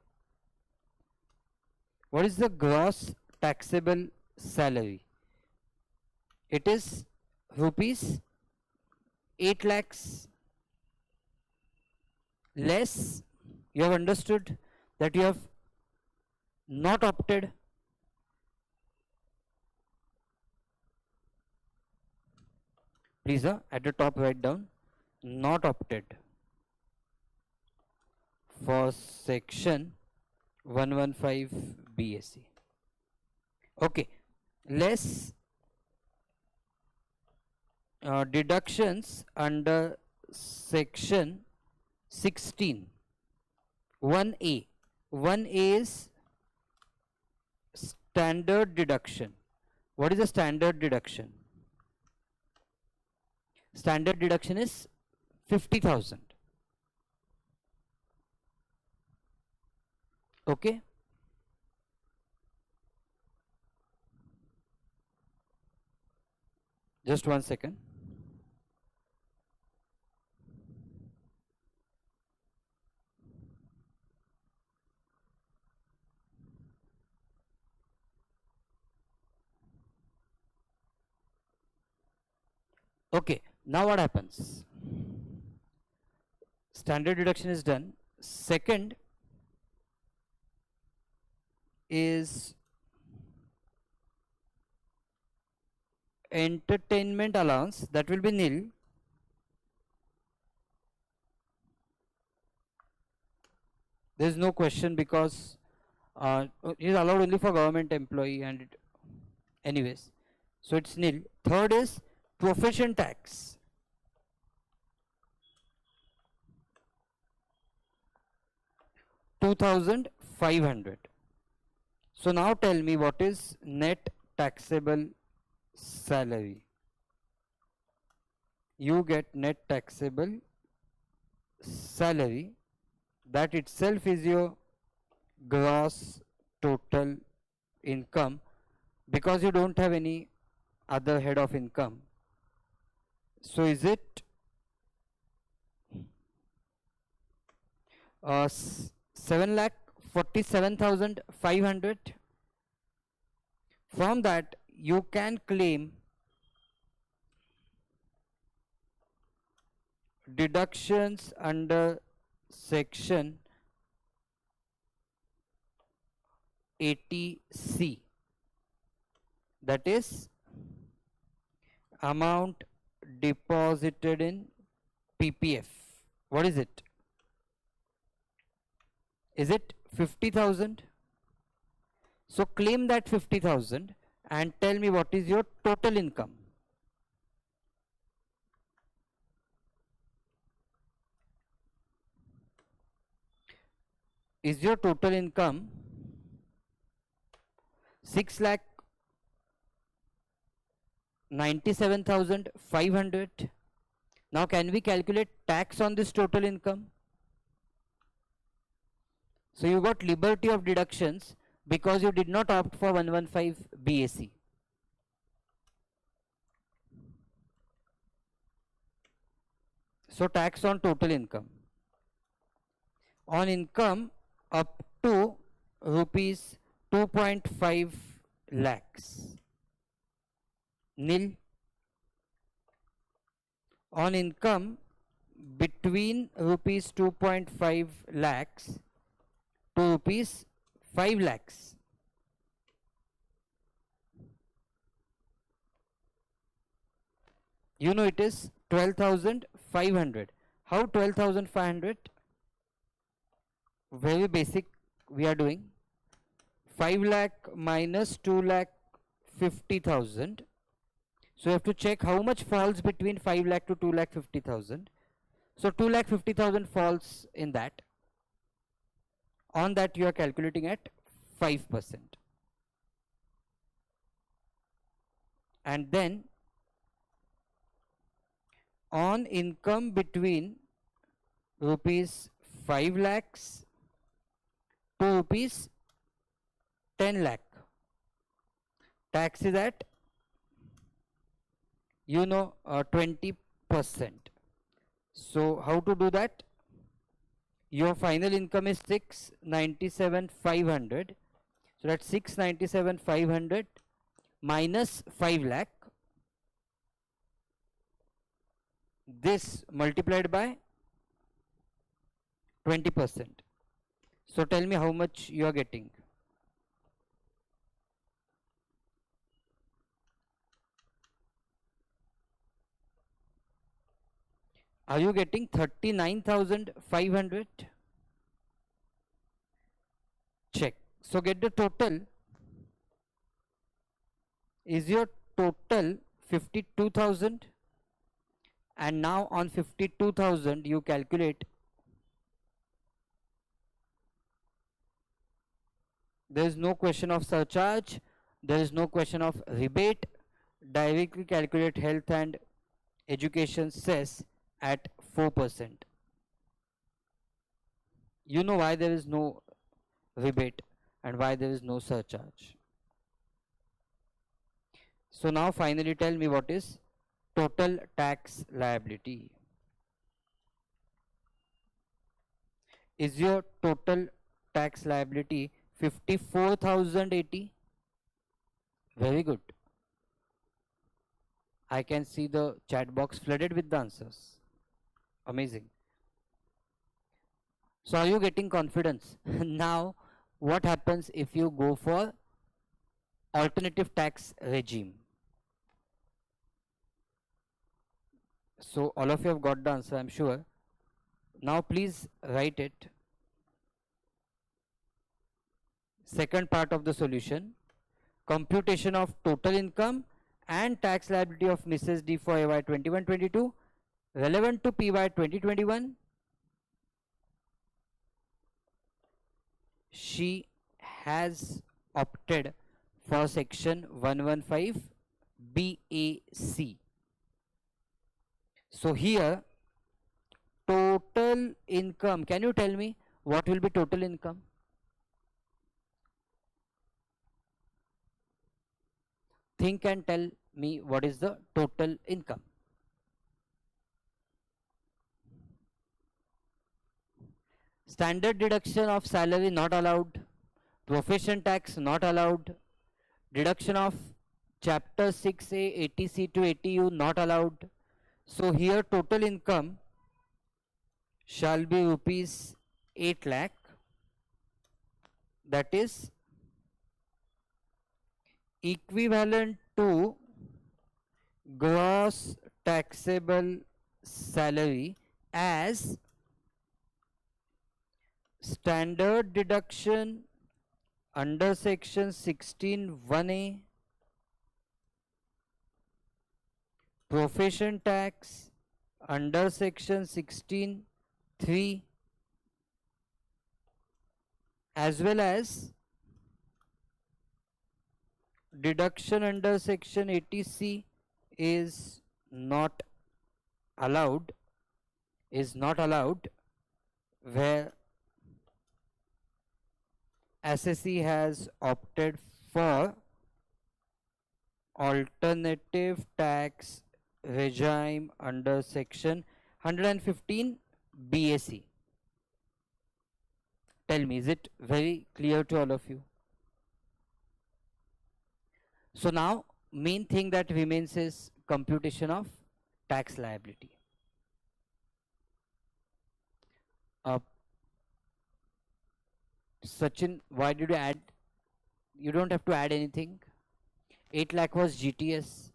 What is the gross taxable salary? It is rupees 8 lakhs less. You have understood that you have not opted please at the top write down not opted for section 115 BSc. Okay, less deductions under section 16 1A. 1A is standard deduction. What is the standard deduction? Standard deduction is 50,000. Okay. Just 1 second. Okay, now what happens? Standard deduction is done. Second is entertainment allowance, that will be nil. There is no question because it is allowed only for government employee and it, anyways, so it's nil. Third is profession tax. $2,500. So now tell me what is net taxable salary. You get net taxable salary, that itself is your gross total income because you don't have any other head of income. So is it 7,47,500? From that you can claim deductions under section 80C, that is amount deposited in PPF. What is it? Is it 50,000? So claim that 50,000 and tell me what is your total income. Is your total income 6,97,500? Now can we calculate tax on this total income? So you got liberty of deductions because you did not opt for 115 BSc. So tax on total income. On income up to rupees 2.5 lakhs, nil. On income between rupees 2.5 lakhs to rupees 5 lakhs, you know it is 12,500. How 12,500? Very basic we are doing. 5 lakh minus 2 lakh 50,000 So you have to check how much falls between 5 lakh to 2 lakh 50,000. So 2 lakh 50,000 falls in that. On that you are calculating at 5%. And then on income between rupees 5 lakhs to rupees 10 lakh, tax is at 20%. So how to do that? Your final income is 697,500. So that's 697,500 minus 5 lakh. This multiplied by 20%. So tell me how much you are getting. Are you getting 39,500? Check. So get the total. Is your total 52,000? And now on 52,000 you calculate. There is no question of surcharge. There is no question of rebate. Directly calculate health and education cess at 4%. You know why there is no rebate and why there is no surcharge. So now finally tell me what is total tax liability. Is your total tax liability 54,080? Very good. I can see the chat box flooded with the answers. Amazing. So are you getting confidence? Now what happens if you go for alternative tax regime? So all of you have got the answer, I'm sure. Now please write it. Second part of the solution, computation of total income and tax liability of Mrs. D for AY 21-22 relevant to PY 2021. She has opted for section 115 BAC. So here total income, can you tell me what will be total income? Think and tell me what is the total income. Standard deduction of salary not allowed, profession tax not allowed, deduction of chapter 6A 80C to 80U not allowed. So here total income shall be rupees 8 lakh, that is equivalent to gross taxable salary as standard deduction under section 16(1)(a), profession tax under section 16(3), as well as deduction under section 80C is not allowed, where SSE has opted for alternative tax regime under section 115 BAC. Tell me, is it very clear to all of you? So now main thing that remains is computation of tax liability. Sachin, why did you add? You don't have to add anything. 8 lakh was GTS.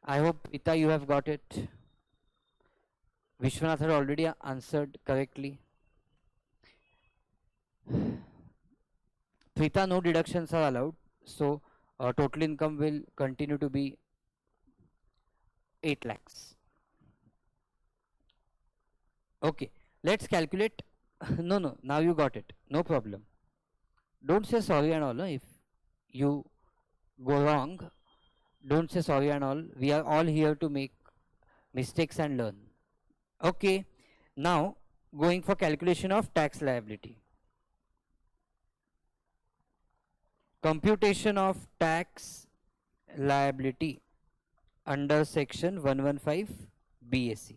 I hope Ita you have got it. Vishwanath had already answered correctly. Prita, no deductions are allowed. So total income will continue to be 8 lakhs. Okay, let's calculate. No, now you got it. No problem. Don't say sorry and all. No? If you go wrong, don't say sorry and all. We are all here to make mistakes and learn. Okay, now going for calculation of tax liability. Computation of tax liability under section 115 BAC.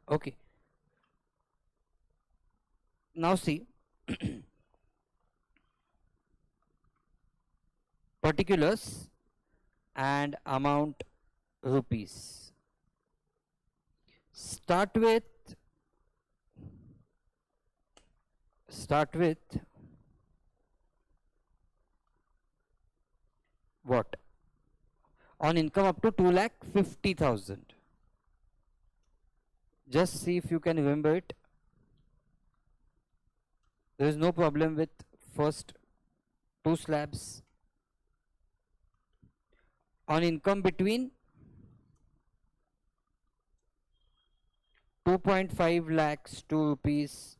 Okay, now see particulars and amount rupees. Start with what? On income up to 2,50,000. Just see if you can remember it. There is no problem with first two slabs. On income between 2.5 lakhs to rupees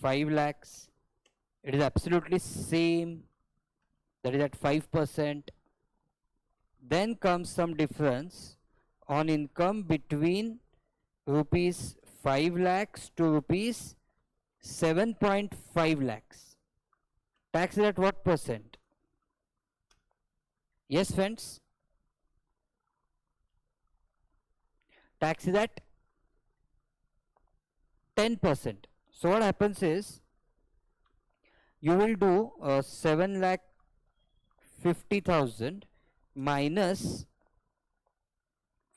5 lakhs, it is absolutely same, that is at 5%. Then comes some difference on income between rupees 5 lakhs to rupees 7.5 lakhs. Tax is at what percent? Yes, friends? Tax is at 10%. So what happens is, you will do 7,50,000 minus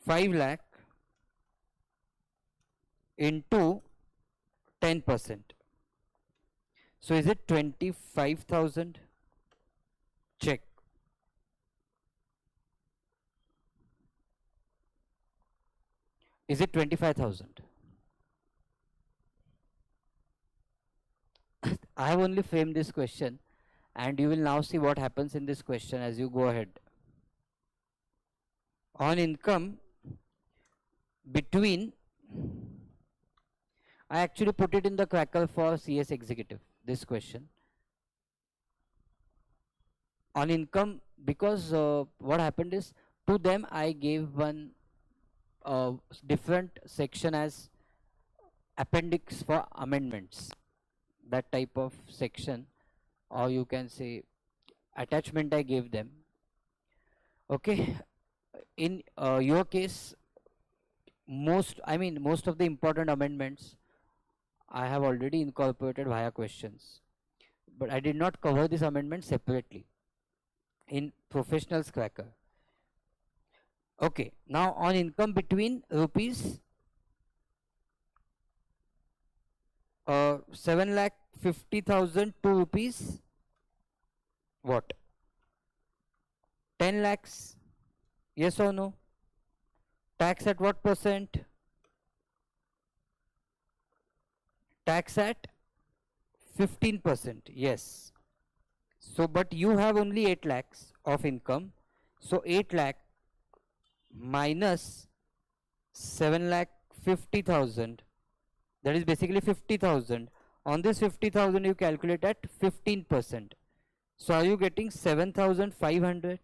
5 lakh into 10%. So is it 25,000? Check. Is it 25,000? I have only framed this question, and you will now see what happens in this question as you go ahead. On income between, I actually put it in the crackle for CS executive, this question. On income, because what happened is, to them I gave one different section as appendix for amendments, that type of section, or you can say attachment I gave them. Okay, in your case, most of the important amendments I have already incorporated via questions, but I did not cover this amendment separately in professionals cracker. Okay, now on income between rupees 7,50,000 to rupees what? 10 lakhs. Yes or no? Tax at what percent? Tax at 15%. Yes. So, but you have only 8 lakhs of income. So 8 lakh minus 7,50,000, that is basically 50,000. On this 50,000 you calculate at 15%. So are you getting 7,500?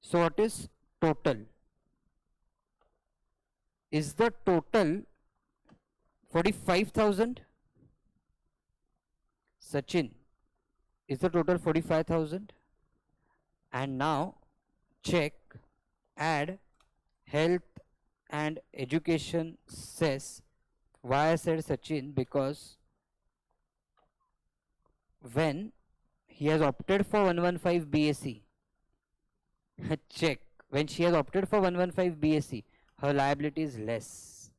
So what is total? Is the total 45,000? Sachin, is the total 45,000? And now check, add health and education cess. Why I said Sachin? Because when he has opted for 115 BAC, check, when she has opted for 115 BAC, her liability is less.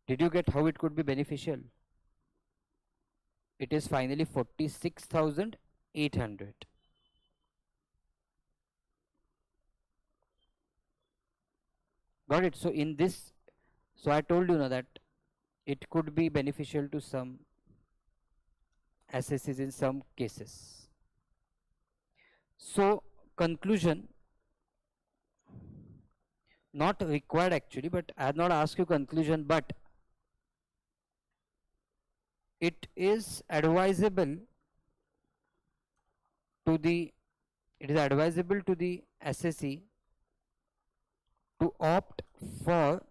Did you get how it could be beneficial? It is finally 46,800. Got it? So in this, so I told you now that it could be beneficial to some assesses in some cases. So conclusion, not required actually, but I have not asked you conclusion, but it is advisable to the assessee to opt for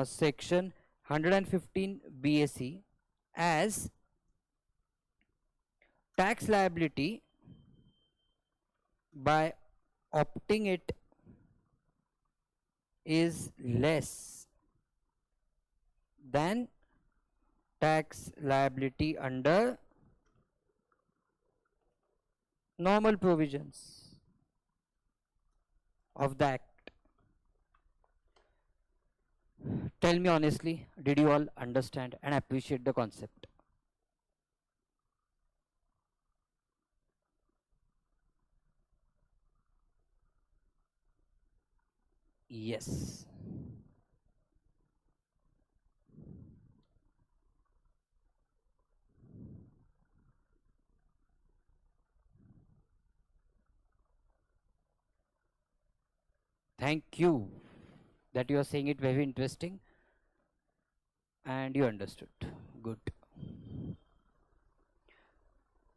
section 115 BAC, as tax liability by opting it is less than tax liability under normal provisions of the act. Tell me honestly, did you all understand and appreciate the concept? Yes. Thank you that you are saying it very interesting and you understood. Good.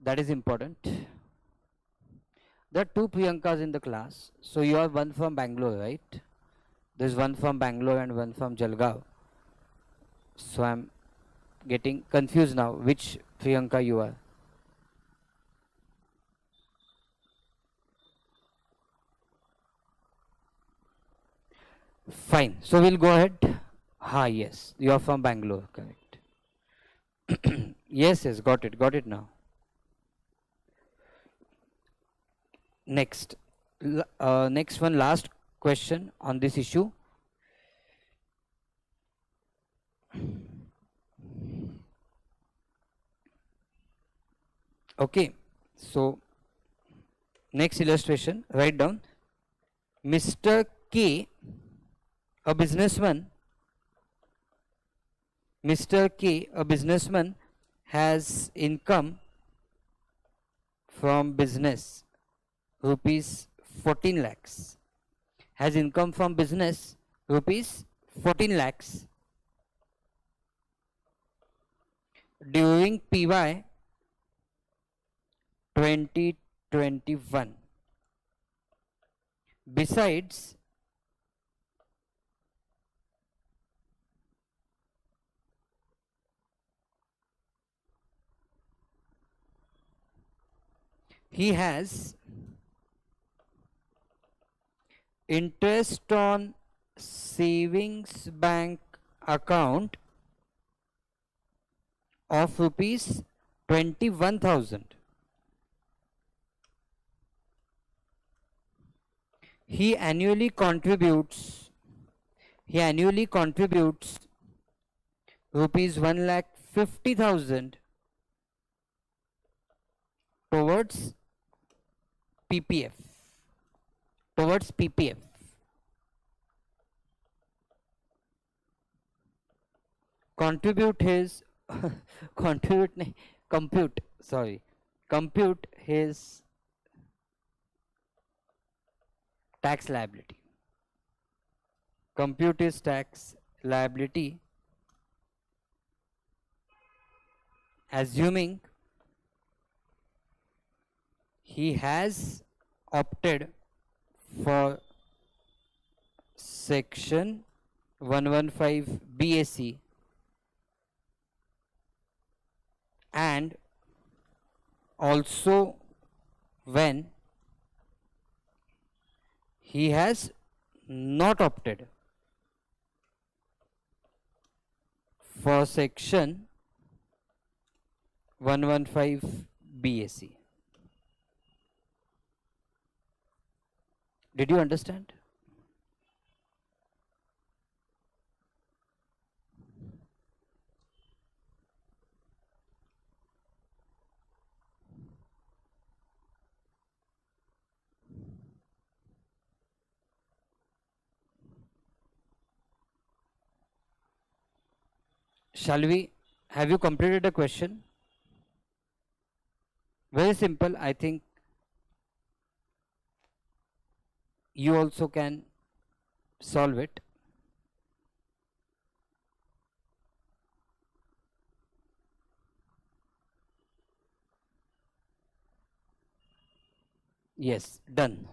That is important. There are two Priyankas in the class. So you are one from Bangalore, right? There's one from Bangalore and one from Jalgaon. So I'm getting confused now which Priyanka you are. Fine. So we'll go ahead. Yes. You are from Bangalore, correct. Yes, got it now. Next. Next one, last question on this issue. Okay. So next illustration, write down Mr. K, a businessman. Mr. K, a businessman, has income from business rupees 14 lakhs. Has income from business rupees 14 lakhs during PY 2021. Besides, he has interest on savings bank account of rupees 21,000. He annually contributes rupees 1,50,000 towards PPF. Contribute his compute his tax liability. Compute his tax liability assuming he has opted for section 115 BAC and also when he has not opted for section 115 BAC. Did you understand? Shall we? Have you completed the question? Very simple. I think you also can solve it. Yes, done.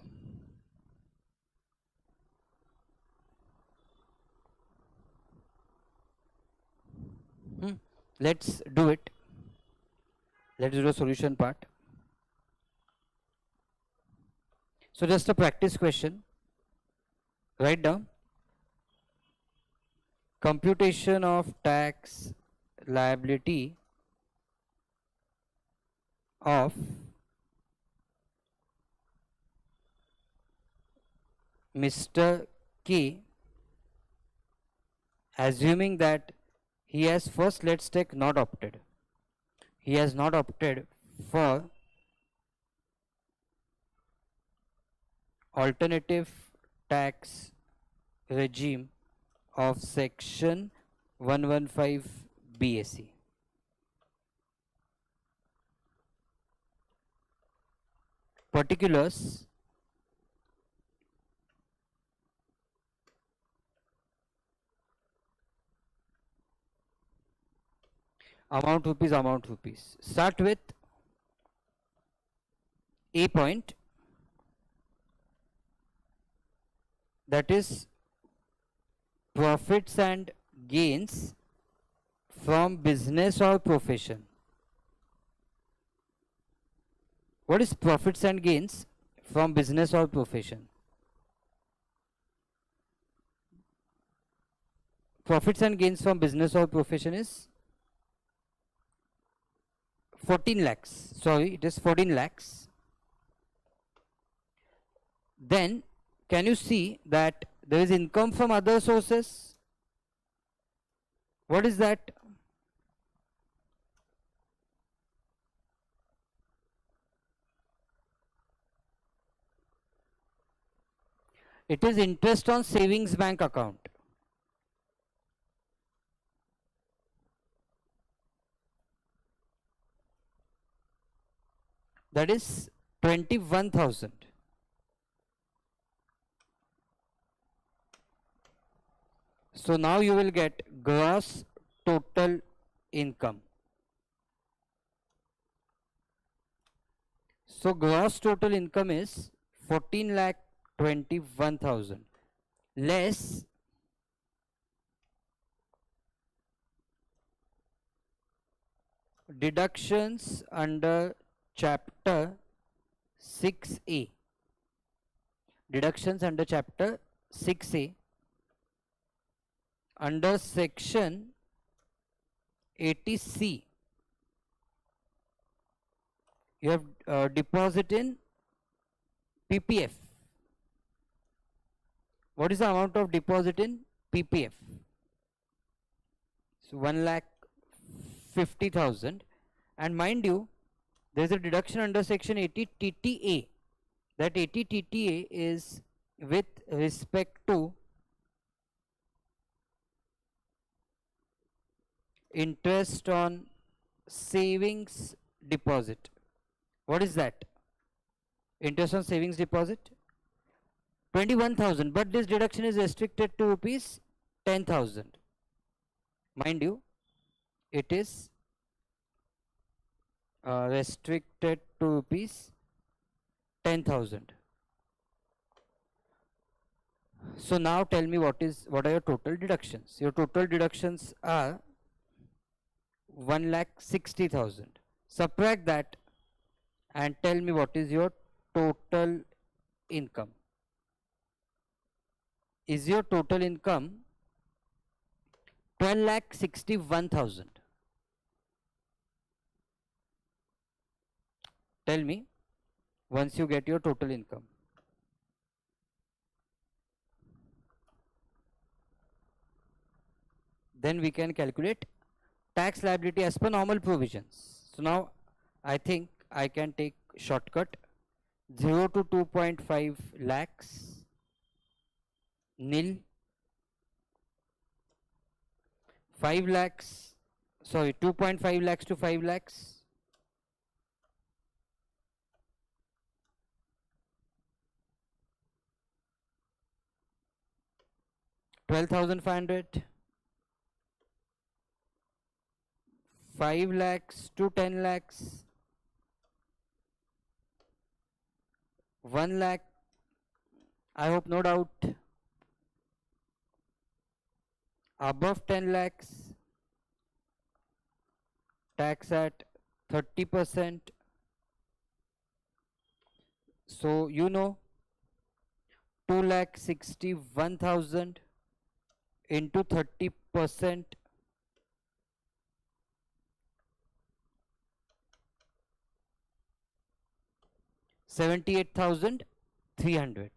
Hmm. Let's do it. Let's do the solution part. So just a practice question. Write down computation of tax liability of Mr. K, assuming that he has first, let's take not opted. He has not opted for alternative tax regime of section 115 BAC. Particulars amount rupees. Start with A point, that is profits and gains from business or profession. What is profits and gains from business or profession? Profits and gains from business or profession is 14 lakhs. Sorry, it is 14 lakhs. Then can you see that there is income from other sources? What is that? It is interest on savings bank account. That is 21,000. So now you will get gross total income. So gross total income is 14 lakh 21,000 less deductions under chapter 6A. Deductions under chapter 6A under section 80C. You have deposit in PPF. What is the amount of deposit in PPF? So 1,50,000, and mind you, there is a deduction under section 80 TTA. That 80 TTA is with respect to interest on savings deposit. What is that? Interest on savings deposit 21,000, but this deduction is restricted to rupees 10,000. Mind you, it is restricted to rupees 10,000. So now tell me what are your total deductions? Your total deductions are 1,60,000. Subtract that and tell me what is your total income. Is your total income 12,61,000? Tell me once you get your total income. Then we can calculate tax liability as per normal provisions. So now I think I can take shortcut 0 to 2.5 lakhs nil, 5 lakhs, sorry, 2.5 lakhs to 5 lakhs, 12,500, 5 lakhs to 10 lakhs, 1 lakh, I hope no doubt, above 10 lakhs, tax at 30%. So you know 2,61,000 into 30%, 78,300.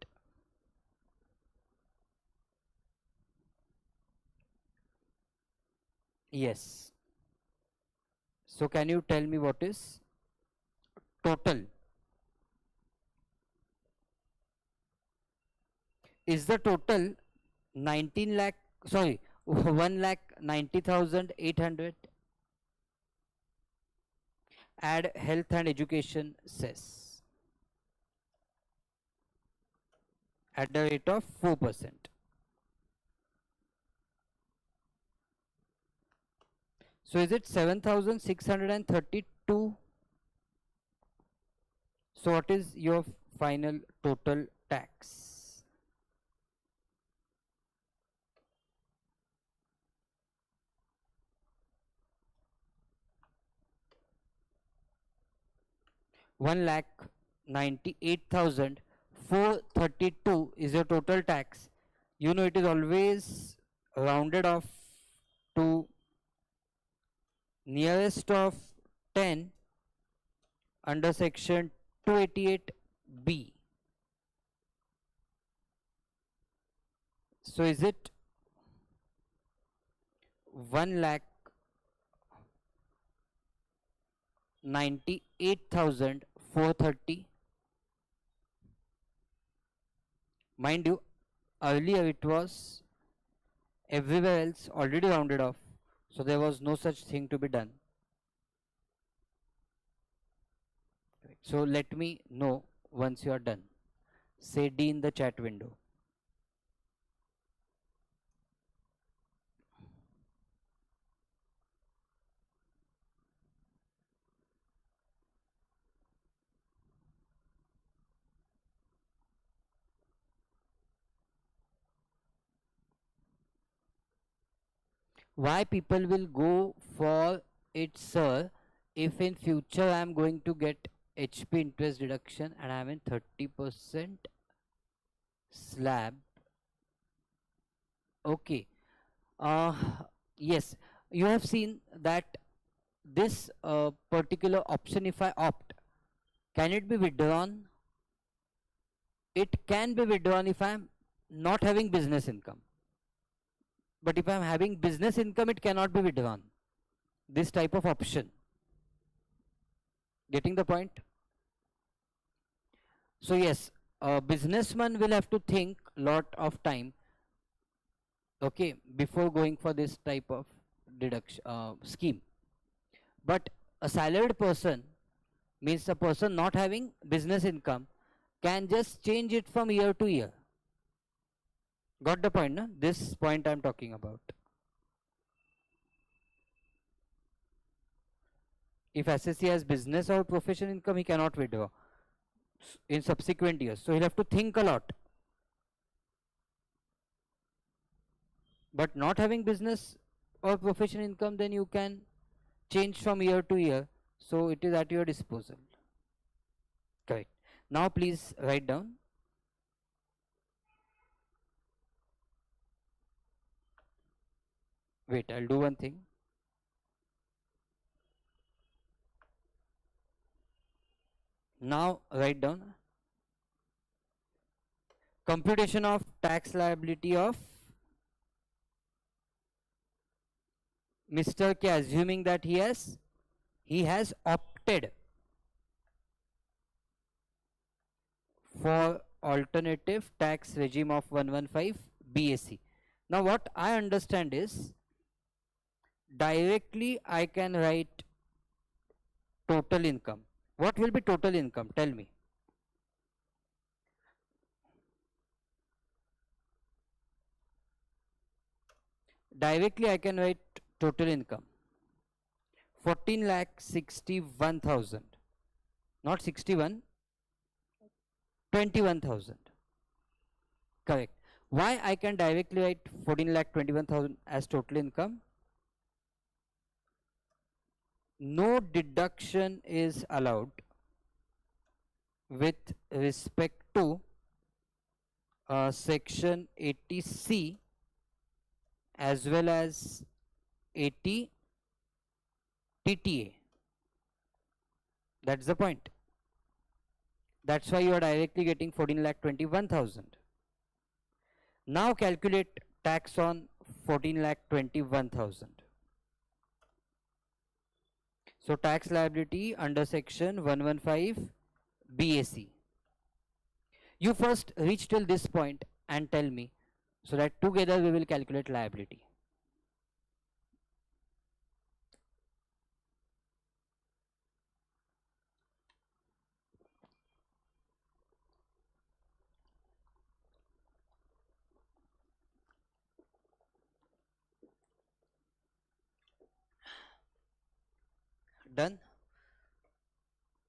Yes. So can you tell me what is total? Is the total 19 lakh, sorry, 1,90,800? Add health and education cess at the rate of 4%. So is it 7,632? So what is your final total tax? One lakh 98,432 is your total tax. You know it is always rounded off to nearest of 10 under section 288B. So is it 1,98,430? Mind you, earlier it was everywhere else already rounded off, so there was no such thing to be done. So let me know once you are done. Say D in the chat window. Why people will go for it, sir, if in future I am going to get HP interest deduction and I am in 30% slab? Okay. Uh, yes, you have seen that this particular option, if I opt, can it be withdrawn? It can be withdrawn if I am not having business income. But if I am having business income, it cannot be withdrawn. This type of option. Getting the point? So yes, a businessman will have to think lot of time, okay, before going for this type of deduction scheme. But a salaried person, means a person not having business income, can just change it from year to year. Got the point, no? This point I'm talking about. If SSC has business or profession income, he cannot withdraw in subsequent years. So he'll have to think a lot. But not having business or profession income, then you can change from year to year. So it is at your disposal. Correct. Now please write down. Wait, I'll do one thing. Now write down computation of tax liability of Mr. K, assuming that he has opted for alternative tax regime of 115 BAC. Now what I understand is directly I can write total income. What will be total income? Tell me. directly I can write total income 14,61,000, not 61, 21,000. Correct. Why I can directly write 14,21,000 as total income? No deduction is allowed with respect to section 80C as well as 80 TTA. That's the point. That's why you are directly getting 14,21,000. Now calculate tax on 14,21,000. So tax liability under section 115 BAC. You first reach till this point and tell me, so that together we will calculate liability. Done?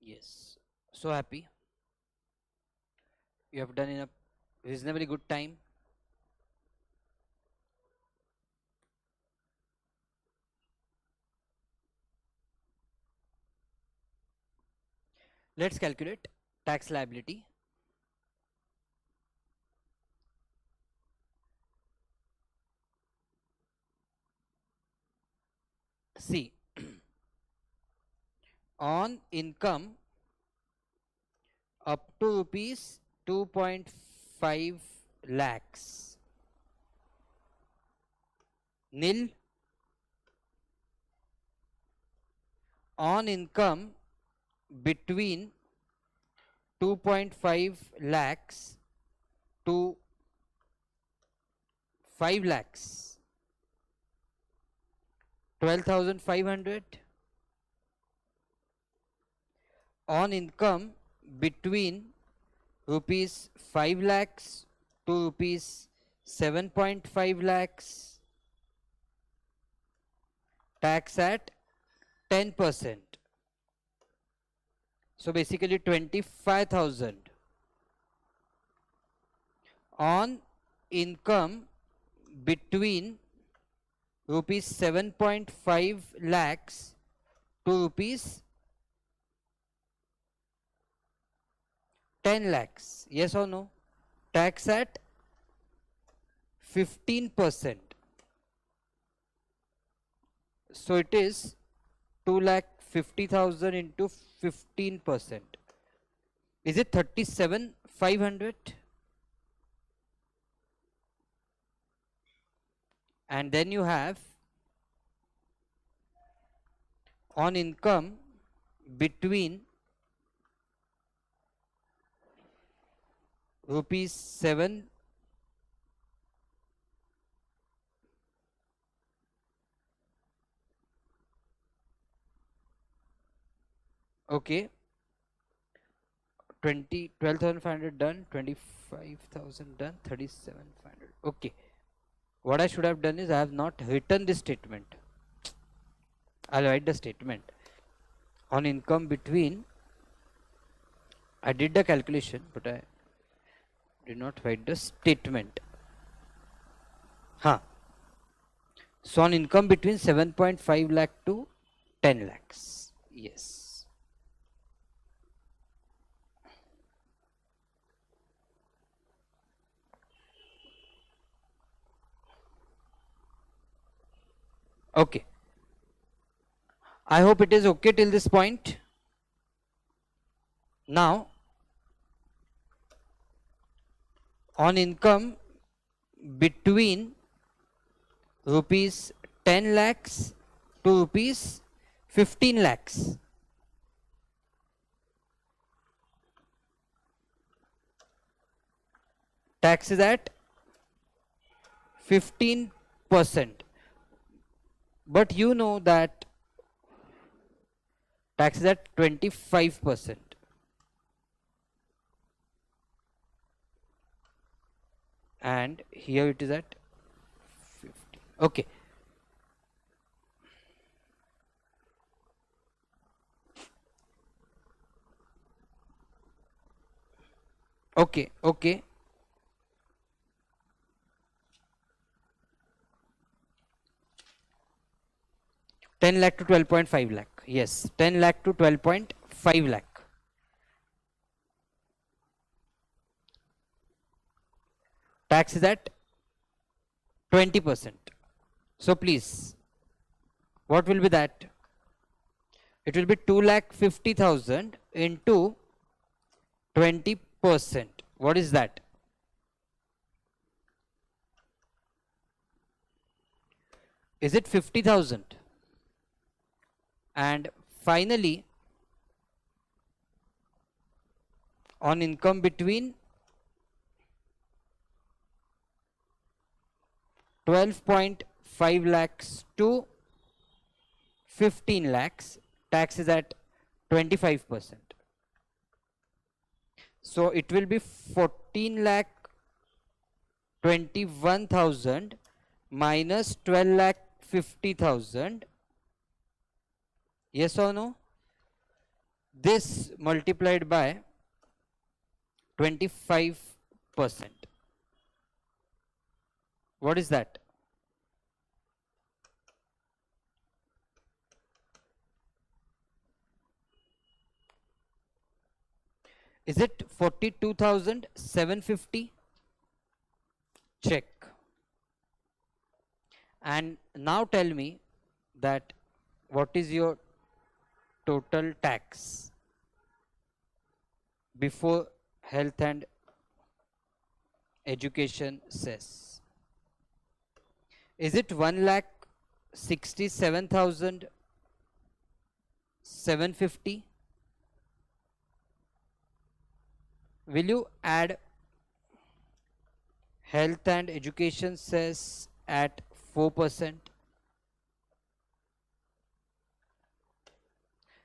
Yes. So happy. You have done in a reasonably good time. Let's calculate tax liability. See, on income up to rupees 2.5 lakhs, nil. On income between 2.5 lakhs to 5 lakhs, 12,500. On income between rupees 5 lakhs to rupees 7.5 lakhs, tax at 10%. So basically 25,000. On income between rupees 7.5 lakhs to rupees 10 lakhs, yes or no? Tax at 15%. So it is 2,50,000 into 15%. Is it 37,500? And then you have on income between rupees 7 okay, 12,500 done, 25,000 done, 37,500. Okay, what I should have done is I have not written this statement. I'll write the statement on income between. I did the calculation, but I did not write the statement. So on income between 7.5 lakh to 10 lakhs. Yes. Okay. I hope it is okay till this point. Now, on income between rupees 10 lakhs to rupees 15 lakhs, tax is at 15%. But you know that tax is at 25%. And here it is at 50. Okay. Okay, okay. Ten lakh to 12.5 lakh. Yes, 10 lakh to 12.5 lakh. Tax is at 20%. So please, what will be that? It will be 2,50,000 into 20%. What is that? Is it 50,000? And finally, on income between 12.5 lakhs to 15 lakhs, tax is at 25%. So it will be 14 lakh 21,000 minus 12 lakh 50,000. Yes or no? This multiplied by 25%. What is that? Is it 42,750? Check. And now tell me that what is your total tax before health and education cess? Is it 1,67,750? Will you add health and education cess at 4%?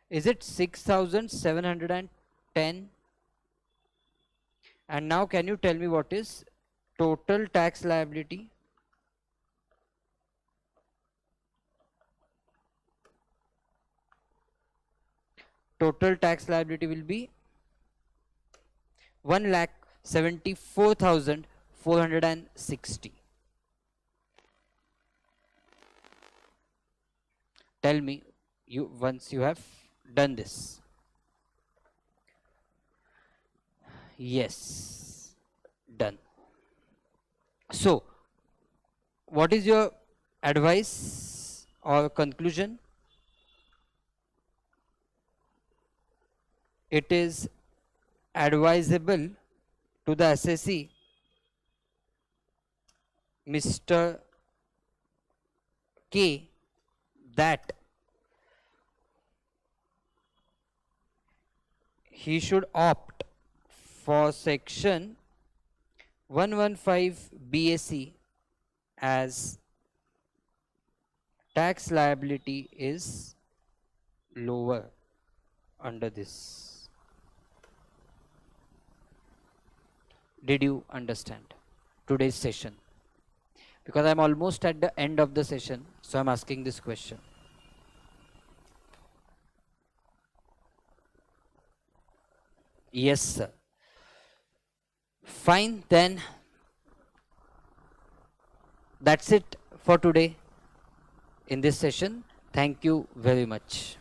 Is it 6,710? And now can you tell me what is total tax liability? Total tax liability will be 1,74,460. Tell me you once you have done this. Yes, done. So, what is your advice or conclusion? It is advisable to the assessee, Mr. K, that he should opt for section 115 BAC as tax liability is lower under this. Did you understand today's session? Because I'm almost at the end of the session, so I'm asking this question. Yes, sir. Fine, then that's it for today in this session. Thank you very much.